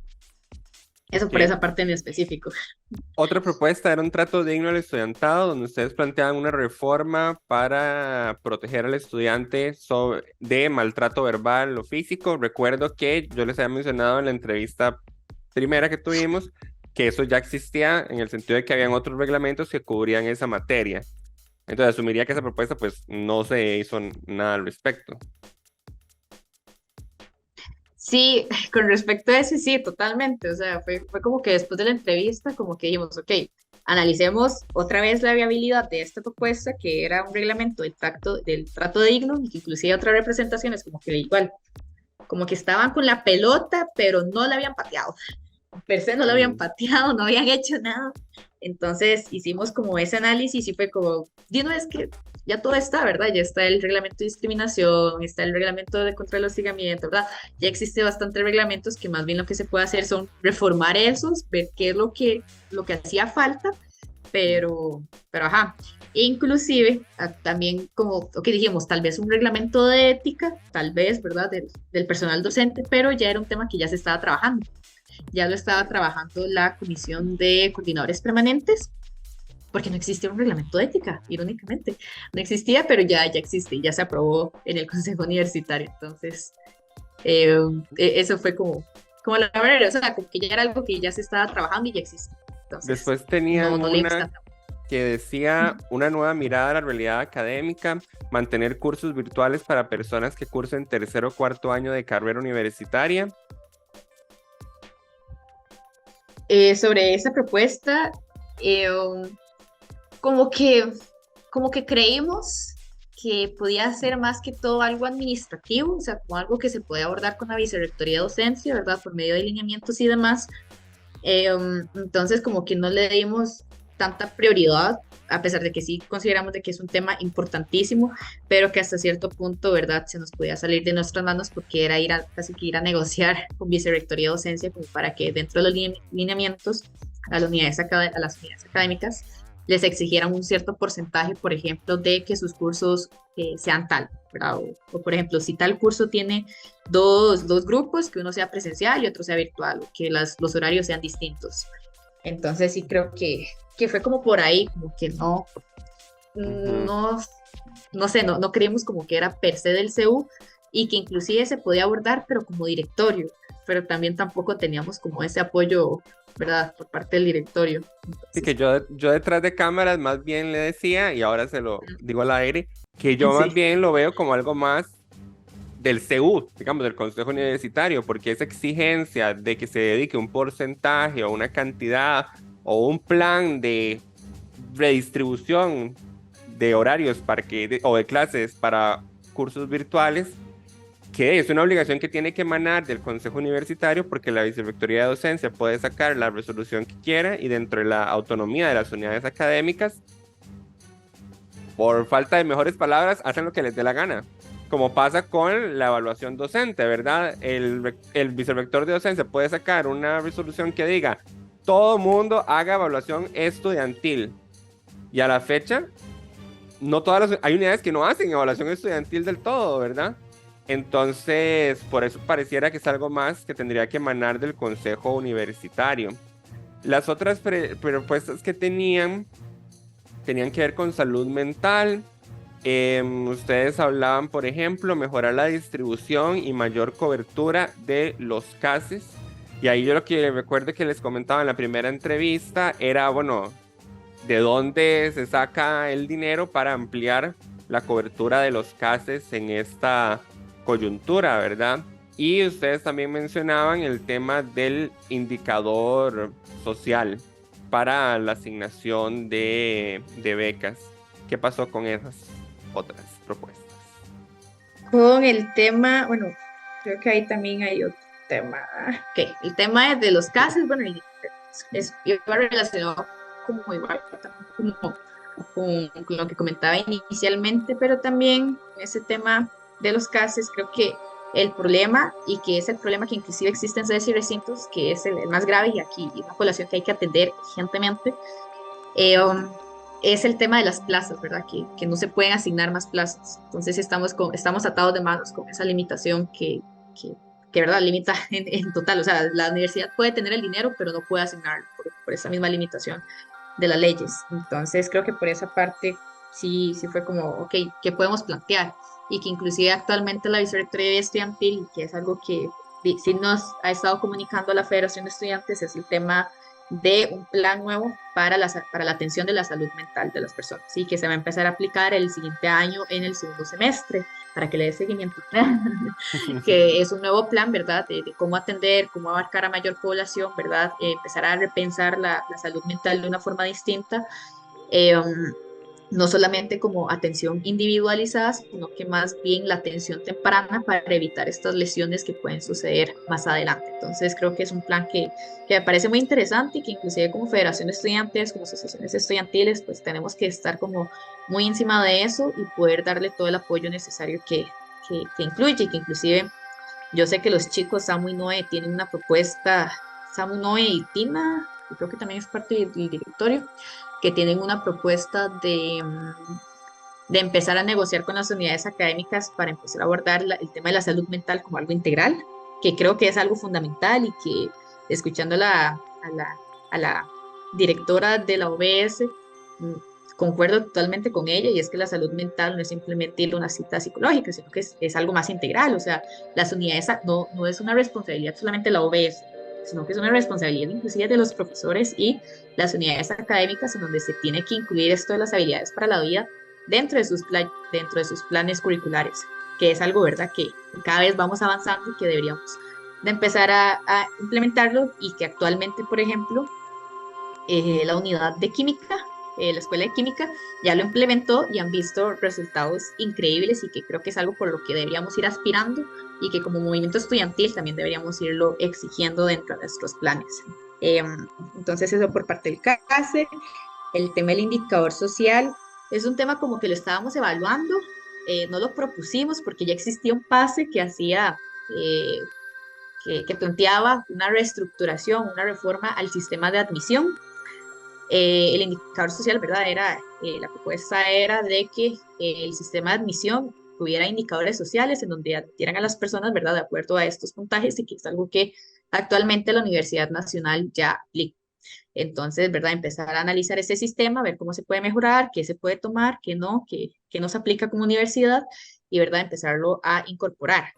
Eso por Ok. esa parte en específico. Otra propuesta era un trato digno al estudiantado, donde ustedes planteaban una reforma para proteger al estudiante de maltrato verbal o físico. Recuerdo que yo les había mencionado en la entrevista primera que tuvimos que eso ya existía en el sentido de que habían otros reglamentos que cubrían esa materia. Entonces asumiría que esa propuesta pues no se hizo nada al respecto. Sí, con respecto a ese, sí, totalmente. O sea, fue como que después de la entrevista, como que dijimos, ok, analicemos otra vez la viabilidad de esta propuesta, que era un reglamento del trato digno, y que inclusive otras representaciones, como que igual, como que estaban con la pelota, pero no la habían pateado. Per se no lo habían Mm. pateado, no habían hecho nada. Entonces hicimos como ese análisis y fue como, no es que ya todo está, ¿verdad? Ya está el reglamento de discriminación, está el reglamento de contra el hostigamiento, ¿verdad? Ya existe bastantes reglamentos que más bien lo que se puede hacer son reformar esos, ver qué es lo que hacía falta, pero ajá. E inclusive también como lo que dijimos, tal vez un reglamento de ética, tal vez, ¿verdad? Del personal docente, pero ya era un tema que ya se estaba trabajando. Ya lo estaba trabajando la Comisión de Coordinadores Permanentes, porque no existía un reglamento de ética, irónicamente. No existía, pero ya existe, ya se aprobó en el Consejo Universitario. Entonces, eso fue como la verdad, o sea, como que ya era algo que ya se estaba trabajando y ya existe. Entonces, Después tenían no le una tanto. que decía una nueva mirada a la realidad académica, mantener cursos virtuales para personas que cursen tercer o cuarto año de carrera universitaria. Sobre esa propuesta, como que, como que creímos que podía ser más que todo algo administrativo, o sea, como algo que se puede abordar con la Vicerrectoría de Docencia, ¿verdad? Por medio de lineamientos y demás. Entonces, como que no le dimos tanta prioridad, a pesar de que sí consideramos de que es un tema importantísimo, pero que hasta cierto punto, ¿verdad? Se nos podía salir de nuestras manos porque era casi que ir a negociar con Vicerrectoría de Docencia como para que dentro de los lineamientos a las unidades académicas les exigieran un cierto porcentaje, por ejemplo, de que sus cursos sean tal, ¿verdad? O, por ejemplo, si tal curso tiene dos grupos, que uno sea presencial y otro sea virtual, o que los horarios sean distintos. Entonces sí creo que fue como por ahí, como que Ujú. no, no sé, no creímos como que era per se del CEU y que inclusive se podía abordar, pero como directorio, pero también tampoco teníamos como ese apoyo, ¿verdad? Por parte del directorio. Así que Entonces, yo detrás de cámaras más bien le decía, y ahora se lo digo al aire, que yo más sí. bien lo veo como algo más del CU, digamos, del Consejo Universitario, porque esa exigencia de que se dedique un porcentaje o una cantidad o un plan de redistribución de horarios o de clases para cursos virtuales, que es una obligación que tiene que emanar del Consejo Universitario, porque la Vicerrectoría de Docencia puede sacar la resolución que quiera y dentro de la autonomía de las unidades académicas, por falta de mejores palabras, hacen lo que les dé la gana, como pasa con la evaluación docente, ¿verdad? El vicerrector de docencia puede sacar una resolución que diga, todo mundo haga evaluación estudiantil, y a la fecha, no todas hay unidades que no hacen evaluación estudiantil del todo, ¿verdad? Entonces, por eso pareciera que es algo más que tendría que emanar del Consejo Universitario. Las otras propuestas que tenían que ver con salud mental. Ustedes hablaban, por ejemplo, mejorar la distribución y mayor cobertura de los CASES. Y ahí yo lo que recuerdo que les comentaba en la primera entrevista era, bueno, de dónde se saca el dinero para ampliar la cobertura de los CASES en esta coyuntura, ¿verdad? Y ustedes también mencionaban el tema del indicador social para la asignación de becas. ¿Qué pasó con esas otras propuestas? Con el tema, bueno, creo que ahí también hay otro tema. Ok, el tema es de los casos, bueno, igual relacionado como igual como con lo que comentaba inicialmente, pero también ese tema de los casos, creo que el problema, y que es el problema que inclusive existe en sedes y recintos, que es el más grave y aquí una población que hay que atender urgentemente, es el tema de las plazas, ¿verdad? Que no se pueden asignar más plazas. Entonces estamos atados de manos con esa limitación que ¿verdad? Limita en total. O sea, la universidad puede tener el dinero, pero no puede asignarlo por esa misma limitación de las leyes. Entonces creo que por esa parte sí fue como, ok, ¿qué podemos plantear? Y que inclusive actualmente la Vicerrectoría Estudiantil, que es algo que sí nos ha estado comunicando a la Federación de Estudiantes, es el tema de un plan nuevo para la atención de la salud mental de las personas, ¿sí? Que se va a empezar a aplicar el siguiente año en el segundo semestre, para que le dé seguimiento, que es un nuevo plan, ¿verdad? De cómo atender, cómo abarcar a mayor población, ¿verdad? Empezar a repensar la salud mental de una forma distinta. No solamente como atención individualizada, sino que más bien la atención temprana para evitar estas lesiones que pueden suceder más adelante. Entonces creo que es un plan que me parece muy interesante y que inclusive como Federación de Estudiantes, como asociaciones estudiantiles, pues tenemos que estar como muy encima de eso y poder darle todo el apoyo necesario que incluye, y que inclusive yo sé que los chicos Samu y Noé tienen una propuesta, Samu, Noé y Tina, yo creo que también es parte del directorio, que tienen una propuesta de empezar a negociar con las unidades académicas para empezar a abordar el tema de la salud mental como algo integral, que creo que es algo fundamental, y que escuchando a la directora de la OBS, concuerdo totalmente con ella, y es que la salud mental no es simplemente ir a una cita psicológica, sino que es algo más integral. O sea, las unidades no es una responsabilidad solamente de la OBS, sino que es una responsabilidad inclusive de los profesores y las unidades académicas, en donde se tiene que incluir esto de las habilidades para la vida dentro de sus planes curriculares, que es algo, ¿verdad?, que cada vez vamos avanzando y que deberíamos de empezar a implementarlo, y que actualmente, por ejemplo, la unidad de química, la escuela de química ya lo implementó y han visto resultados increíbles, y que creo que es algo por lo que deberíamos ir aspirando, y que como movimiento estudiantil también deberíamos irlo exigiendo dentro de nuestros planes. Entonces eso por parte del CASE. El tema del indicador social es un tema como que lo estábamos evaluando, no lo propusimos porque ya existía un PASE que hacía, que planteaba una reestructuración, una reforma al sistema de admisión. El indicador social, ¿verdad? La propuesta era de que el sistema de admisión tuviera indicadores sociales en donde admitieran a las personas, ¿verdad?, de acuerdo a estos puntajes, y que es algo que actualmente la Universidad Nacional ya aplica. Entonces, ¿verdad?, empezar a analizar ese sistema, ver cómo se puede mejorar, qué se puede tomar, qué no se aplica como universidad, y, ¿verdad?, empezarlo a incorporar.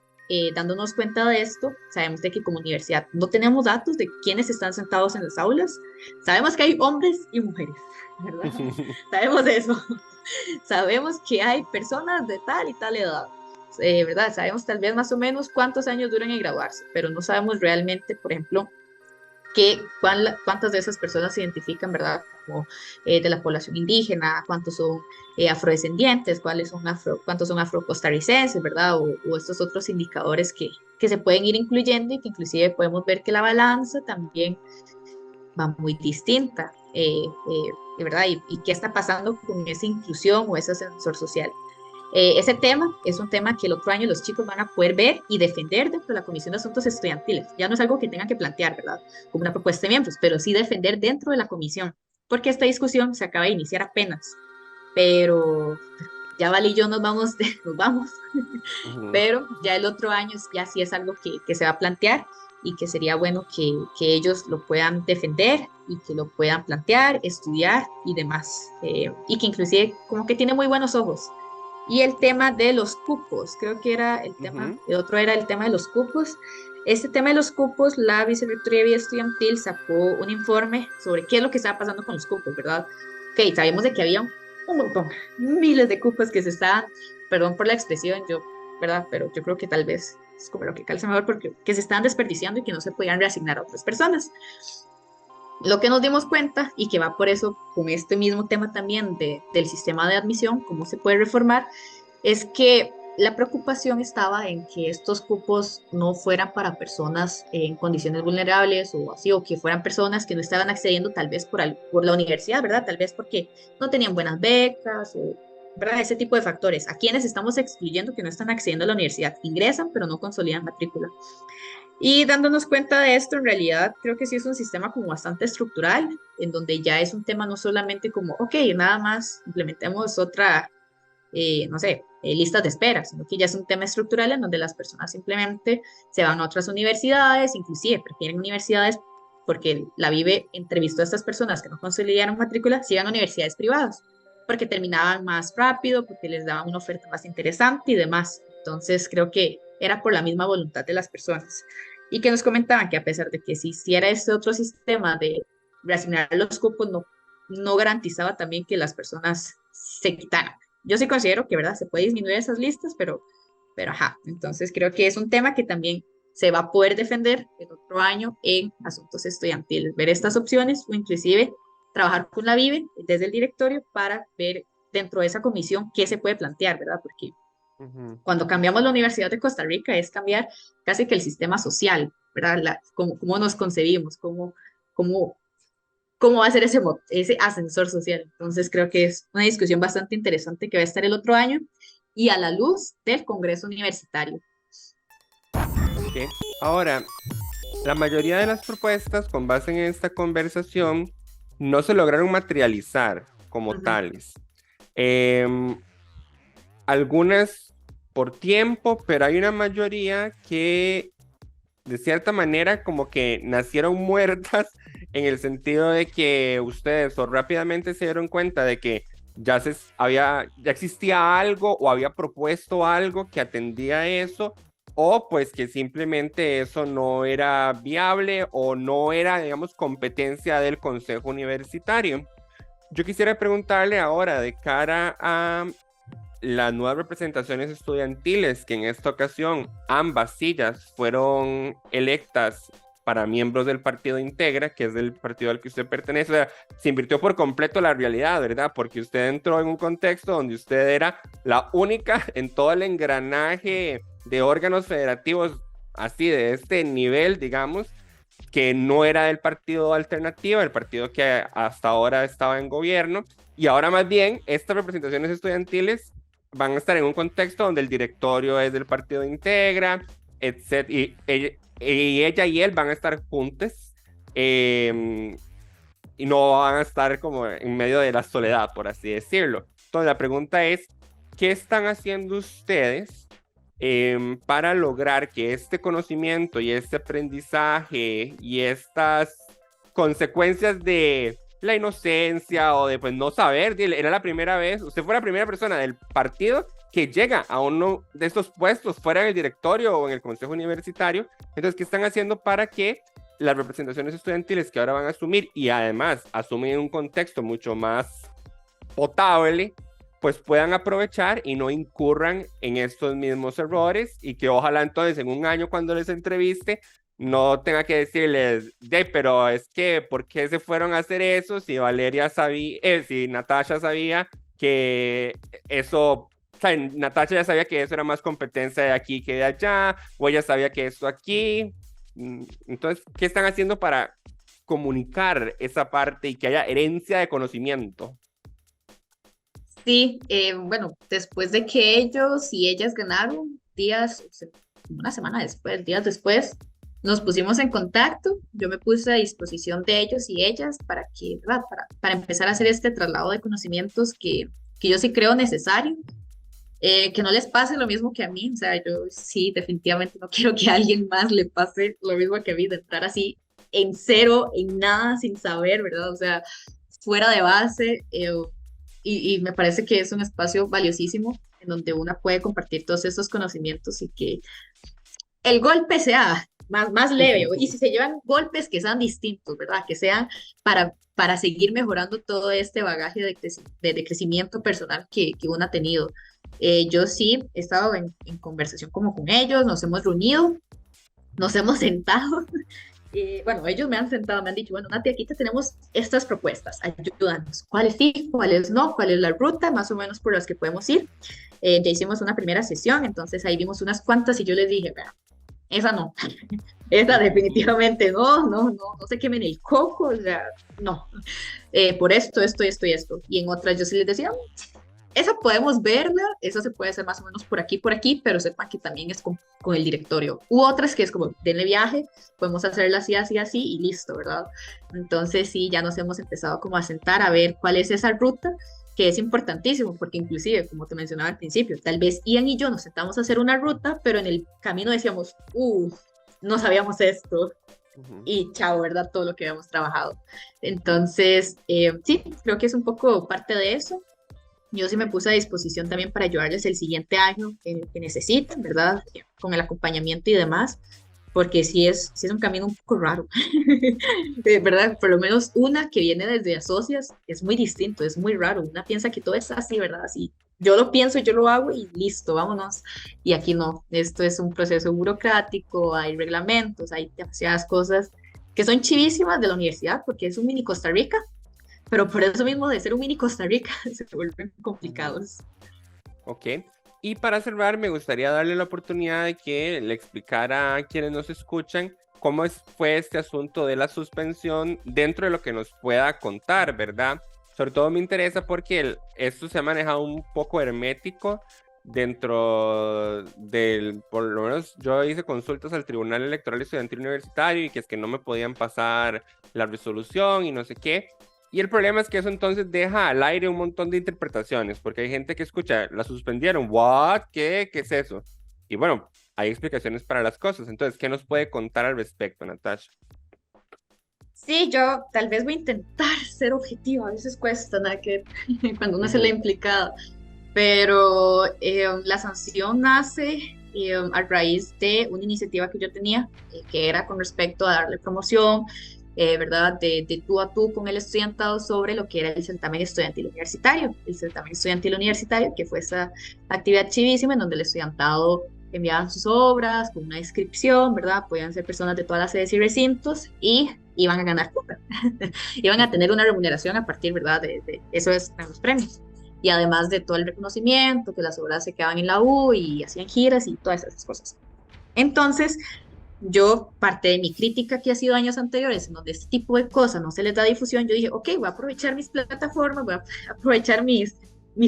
Dándonos cuenta de esto, sabemos de que como universidad no tenemos datos de quiénes están sentados en las aulas. Sabemos que hay hombres y mujeres, ¿verdad? Sabemos eso. Sabemos que hay personas de tal y tal edad, ¿verdad? Sabemos tal vez más o menos cuántos años duran en graduarse, pero no sabemos realmente, por ejemplo, cuántas de esas personas se identifican, ¿verdad? Como de la población indígena, cuántos son afrodescendientes, cuántos son afrocostarricenses, ¿verdad? O estos otros indicadores que se pueden ir incluyendo y que inclusive podemos ver que la balanza también va muy distinta, ¿verdad? Y qué está pasando con esa inclusión o ese ascensor social. Ese tema es un tema que el otro año los chicos van a poder ver y defender dentro de la Comisión de Asuntos Estudiantiles. Ya no es algo que tengan que plantear, ¿verdad? Como una propuesta de miembros, pero sí defender dentro de la comisión, porque esta discusión se acaba de iniciar apenas, pero ya Vale y yo nos vamos, Ujú. pero ya el otro año ya sí es algo que se va a plantear y que sería bueno que ellos lo puedan defender y que lo puedan plantear, estudiar y demás, y que inclusive como que tiene muy buenos ojos. Y el tema de los cupos, creo que era Ujú. el otro era el tema de los cupos. Este tema de los cupos, la Vicerrectoría de Vida Estudiantil sacó un informe sobre qué es lo que estaba pasando con los cupos, ¿verdad? Ok, sabemos de que había un montón, miles de cupos que se estaban, perdón por la expresión, yo, ¿verdad? Pero yo creo que tal vez es como lo que calza mejor porque que se estaban desperdiciando y que no se podían reasignar a otras personas. Lo que nos dimos cuenta, y que va por eso con este mismo tema también del sistema de admisión, cómo se puede reformar, es que la preocupación estaba en que estos cupos no fueran para personas en condiciones vulnerables o así, o que fueran personas que no estaban accediendo tal vez por la universidad, ¿verdad? Tal vez porque no tenían buenas becas o, ¿verdad? Ese tipo de factores. ¿A quienes estamos excluyendo que no están accediendo a la universidad? Ingresan, pero no consolidan matrícula. Y dándonos cuenta de esto, en realidad creo que sí es un sistema como bastante estructural, en donde ya es un tema no solamente como, ok, nada más implementemos otra, no sé, listas de espera, sino que ya es un tema estructural en donde las personas simplemente se van a otras universidades, inclusive prefieren universidades porque la Vive entrevistó a estas personas que no consolidaron matrícula, sigan a universidades privadas, porque terminaban más rápido, porque les daban una oferta más interesante y demás. Entonces creo que era por la misma voluntad de las personas. Y que nos comentaban que a pesar de que si hiciera este otro sistema de reasignar los cupos, no garantizaba también que las personas se quitaran. Yo sí considero que, ¿verdad? Se puede disminuir esas listas, pero ajá. Entonces creo que es un tema que también se va a poder defender el otro año en asuntos estudiantiles, ver estas opciones o inclusive trabajar con la Vive desde el directorio para ver dentro de esa comisión qué se puede plantear, ¿verdad? Porque Ujú. cuando cambiamos la Universidad de Costa Rica es cambiar casi que el sistema social, ¿verdad? Cómo nos concebimos, cómo, cómo va a ser ese ascensor social. Entonces creo que es una discusión bastante interesante que va a estar el otro año y a la luz del Congreso Universitario. Ok. Ahora, la mayoría de las propuestas con base en esta conversación no se lograron materializar como Ujú. tales. Em, Algunas por tiempo, pero hay una mayoría que de cierta manera como que nacieron muertas en el sentido de que ustedes o rápidamente se dieron cuenta de que ya existía algo o había propuesto algo que atendía a eso, o pues que simplemente eso no era viable o no era, digamos, competencia del Consejo Universitario. Yo quisiera preguntarle ahora de cara a las nuevas representaciones estudiantiles, que en esta ocasión ambas sillas fueron electas para miembros del partido Integra, que es el partido al que usted pertenece. O sea, se invirtió por completo la realidad, ¿verdad? Porque usted entró en un contexto donde usted era la única en todo el engranaje de órganos federativos así de este nivel, digamos, que no era del partido alternativo, el partido que hasta ahora estaba en gobierno, y ahora más bien estas representaciones estudiantiles van a estar en un contexto donde el directorio es del partido Integra, etc. Ella y él van a estar juntos, y no van a estar como en medio de la soledad, por así decirlo. Entonces la pregunta es, ¿qué están haciendo ustedes para lograr que este conocimiento y este aprendizaje y estas consecuencias de la inocencia o de pues no saber, era la primera vez, usted fue la primera persona del partido que llega a uno de estos puestos fuera del directorio o en el consejo universitario? Entonces, ¿qué están haciendo para que las representaciones estudiantiles que ahora van a asumir y además asumen en un contexto mucho más potable, pues puedan aprovechar y no incurran en estos mismos errores, y que ojalá entonces en un año cuando les entreviste no tenga que decirles, pero es que, ¿por qué se fueron a hacer eso si Valeria sabía, si Natasha sabía que eso, o sea, Natasha ya sabía que eso era más competencia de aquí que de allá, o ella sabía que esto aquí? Entonces, ¿qué están haciendo para comunicar esa parte y que haya herencia de conocimiento? Sí, bueno, después de que ellos y ellas ganaron, una semana después, días después, nos pusimos en contacto. Yo me puse a disposición de ellos y ellas para que, ¿verdad? Para empezar a hacer este traslado de conocimientos que yo sí creo necesario. Que no les pase lo mismo que a mí, o sea, yo sí, definitivamente no quiero que a alguien más le pase lo mismo que a mí, de entrar así en cero, en nada, sin saber, ¿verdad? O sea, fuera de base, y me parece que es un espacio valiosísimo en donde una puede compartir todos estos conocimientos y que el golpe sea más leve, y si se llevan golpes que sean distintos, ¿verdad? Que sean para seguir mejorando todo este bagaje de crecimiento personal que uno ha tenido. Yo sí he estado en conversación como con ellos, nos hemos reunido, nos hemos sentado. Bueno, ellos me han sentado, me han dicho, bueno, Nati, aquí te tenemos estas propuestas, ayúdanos, cuáles sí, cuáles no, cuál es la ruta más o menos por las que podemos ir. Ya hicimos una primera sesión, entonces ahí vimos unas cuantas y yo les dije, vea, esa no, esa definitivamente no se quemen el coco, o sea, no, por esto, esto y esto. Y en otras yo sí les decía, esa podemos verla, esa se puede hacer más o menos por aquí, pero sepan que también es con el directorio. U otras que es como, denle viaje, podemos hacerla así, así, así y listo, ¿verdad? Entonces sí, ya nos hemos empezado como a sentar a ver cuál es esa ruta, que es importantísimo, porque inclusive, como te mencionaba al principio, tal vez Ian y yo nos sentamos a hacer una ruta, pero en el camino decíamos, no sabíamos esto, y chao, ¿verdad? Todo lo que habíamos trabajado. Entonces, sí, creo que es un poco parte de eso. Yo sí me puse a disposición también para ayudarles el siguiente año en lo que necesiten, ¿verdad? Con el acompañamiento y demás, porque sí es un camino un poco raro, ¿verdad? Por lo menos una que viene desde Asocias es muy distinto, es muy raro. Una piensa que todo es así, ¿verdad? Así, yo lo pienso, yo lo hago y listo, vámonos. Y aquí no, esto es un proceso burocrático, hay reglamentos, hay demasiadas cosas que son chivísimas de la universidad, porque es un mini Costa Rica, pero por eso mismo de ser un mini Costa Rica se vuelven complicados. Ok. Y para cerrar, me gustaría darle la oportunidad de que le explicara a quienes nos escuchan cómo fue este asunto de la suspensión dentro de lo que nos pueda contar, ¿verdad? Sobre todo me interesa porque esto se ha manejado un poco hermético dentro del, por lo menos yo hice consultas al Tribunal Electoral Estudiantil Universitario y que es que no me podían pasar la resolución y no sé qué. Y el problema es que eso entonces deja al aire un montón de interpretaciones, porque hay gente que escucha, la suspendieron, ¿what? ¿Qué es eso? Y bueno, hay explicaciones para las cosas. Entonces, ¿qué nos puede contar al respecto, Natasha? Sí, yo tal vez voy a intentar ser objetiva, a veces cuesta, nada que cuando uno se le ha implicado, pero la sanción nace a raíz de una iniciativa que yo tenía, que era con respecto a darle promoción, ¿verdad? De tú a tú con el estudiantado sobre lo que era el certamen estudiantil universitario. El certamen estudiantil universitario, que fue esa actividad chivísima en donde el estudiantado enviaban sus obras con una descripción, ¿verdad? Podían ser personas de todas las sedes y recintos y iban a ganar cuota. Iban a tener una remuneración a partir, ¿verdad? De eso es los premios. Y además de todo el reconocimiento, que las obras se quedaban en la U y hacían giras y todas esas cosas. Entonces, yo, parte de mi crítica que ha sido años anteriores, en donde este tipo de cosas no se les da difusión, yo dije, ok, voy a aprovechar mis plataformas, voy a aprovechar mis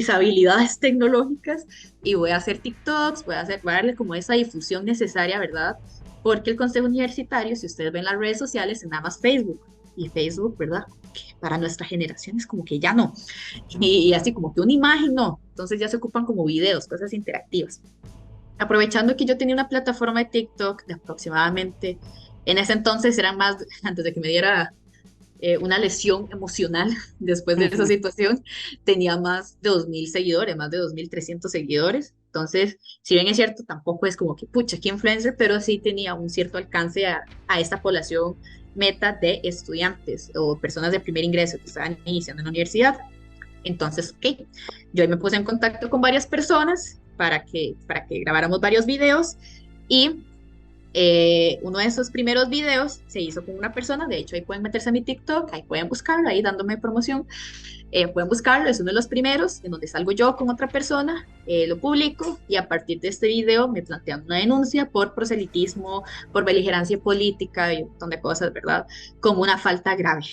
habilidades tecnológicas y voy a hacer TikToks, voy a darle como esa difusión necesaria, ¿verdad? Porque el Consejo Universitario, si ustedes ven las redes sociales, es nada más Facebook. Y Facebook, ¿verdad? Que para nuestra generación es como que ya no. Y así como que una imagen no. Entonces ya se ocupan como videos, cosas interactivas. Aprovechando que yo tenía una plataforma de TikTok de aproximadamente, en ese entonces eran más, antes de que me diera una lesión emocional después de esa situación, tenía más de 2.000 seguidores, más de 2.300 seguidores. Entonces, si bien es cierto, tampoco es como que, pucha, qué influencer, pero sí tenía un cierto alcance a esta población meta de estudiantes o personas de primer ingreso que estaban iniciando en la universidad. Entonces, ok, yo ahí me puse en contacto con varias personas para que grabáramos varios videos y Uno de esos primeros videos se hizo con una persona, de hecho ahí pueden meterse a mi TikTok, ahí pueden buscarlo, ahí dándome promoción, pueden buscarlo, es uno de los primeros en donde salgo yo con otra persona, lo publico y a partir de este video me plantean una denuncia por proselitismo, por beligerancia política y un montón de cosas, ¿verdad? Como una falta grave.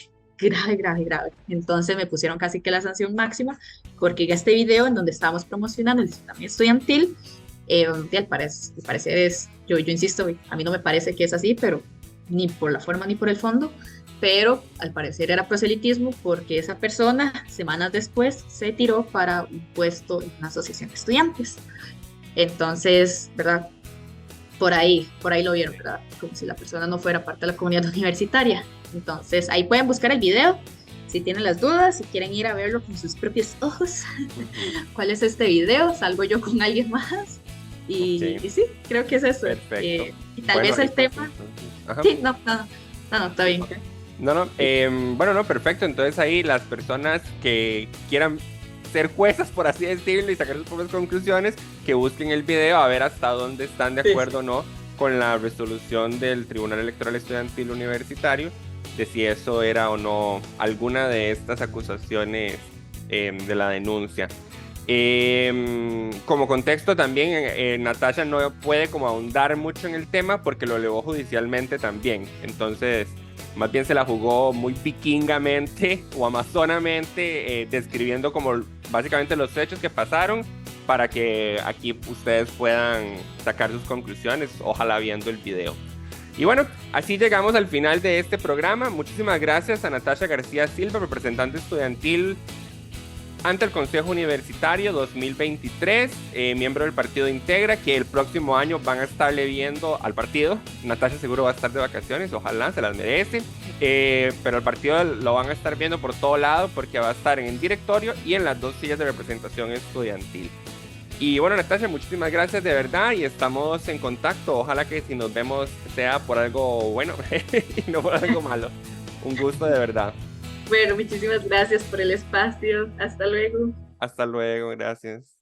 Grave, grave, grave. Entonces me pusieron casi que la sanción máxima, porque en este video en donde estábamos promocionando el certamen estudiantil, al parecer es, yo insisto, a mí no me parece que es así, pero ni por la forma ni por el fondo, pero al parecer era proselitismo porque esa persona semanas después se tiró para un puesto en una asociación de estudiantes. Entonces, ¿verdad? Por ahí lo vieron, ¿verdad? Como si la persona no fuera parte de la comunidad universitaria. Entonces, ahí pueden buscar el video. Si tienen las dudas, si quieren ir a verlo con sus propios ojos, ¿cuál es este video? Salgo yo con alguien más. Y sí, creo que es eso. Perfecto. Y tal vez el tema. Ajá. Sí, no, está bien. Okay. No, bueno, no, perfecto. Entonces ahí las personas que quieran ser juezas, por así decirlo, y sacar sus propias conclusiones, que busquen el video a ver hasta dónde están de acuerdo o no con la resolución del Tribunal Electoral Estudiantil Universitario, de si eso era o no alguna de estas acusaciones de la denuncia. Como contexto también, Natasha no puede como ahondar mucho en el tema porque lo elevó judicialmente también. Entonces, más bien se la jugó muy vikingamente o amazonamente, describiendo como básicamente los hechos que pasaron para que aquí ustedes puedan sacar sus conclusiones, ojalá viendo el video. Y bueno, así llegamos al final de este programa. Muchísimas gracias a Natasha García Silva, representante estudiantil ante el Consejo Universitario 2023, miembro del partido Integra, que el próximo año van a estarle viendo al partido. Natasha seguro va a estar de vacaciones, ojalá, se las merece, pero el partido lo van a estar viendo por todo lado porque va a estar en el directorio y en las dos sillas de representación estudiantil. Y bueno, Natasha, muchísimas gracias de verdad y estamos en contacto. Ojalá que si nos vemos sea por algo bueno y no por algo malo. Un gusto de verdad. Bueno, muchísimas gracias por el espacio. Hasta luego. Hasta luego, gracias.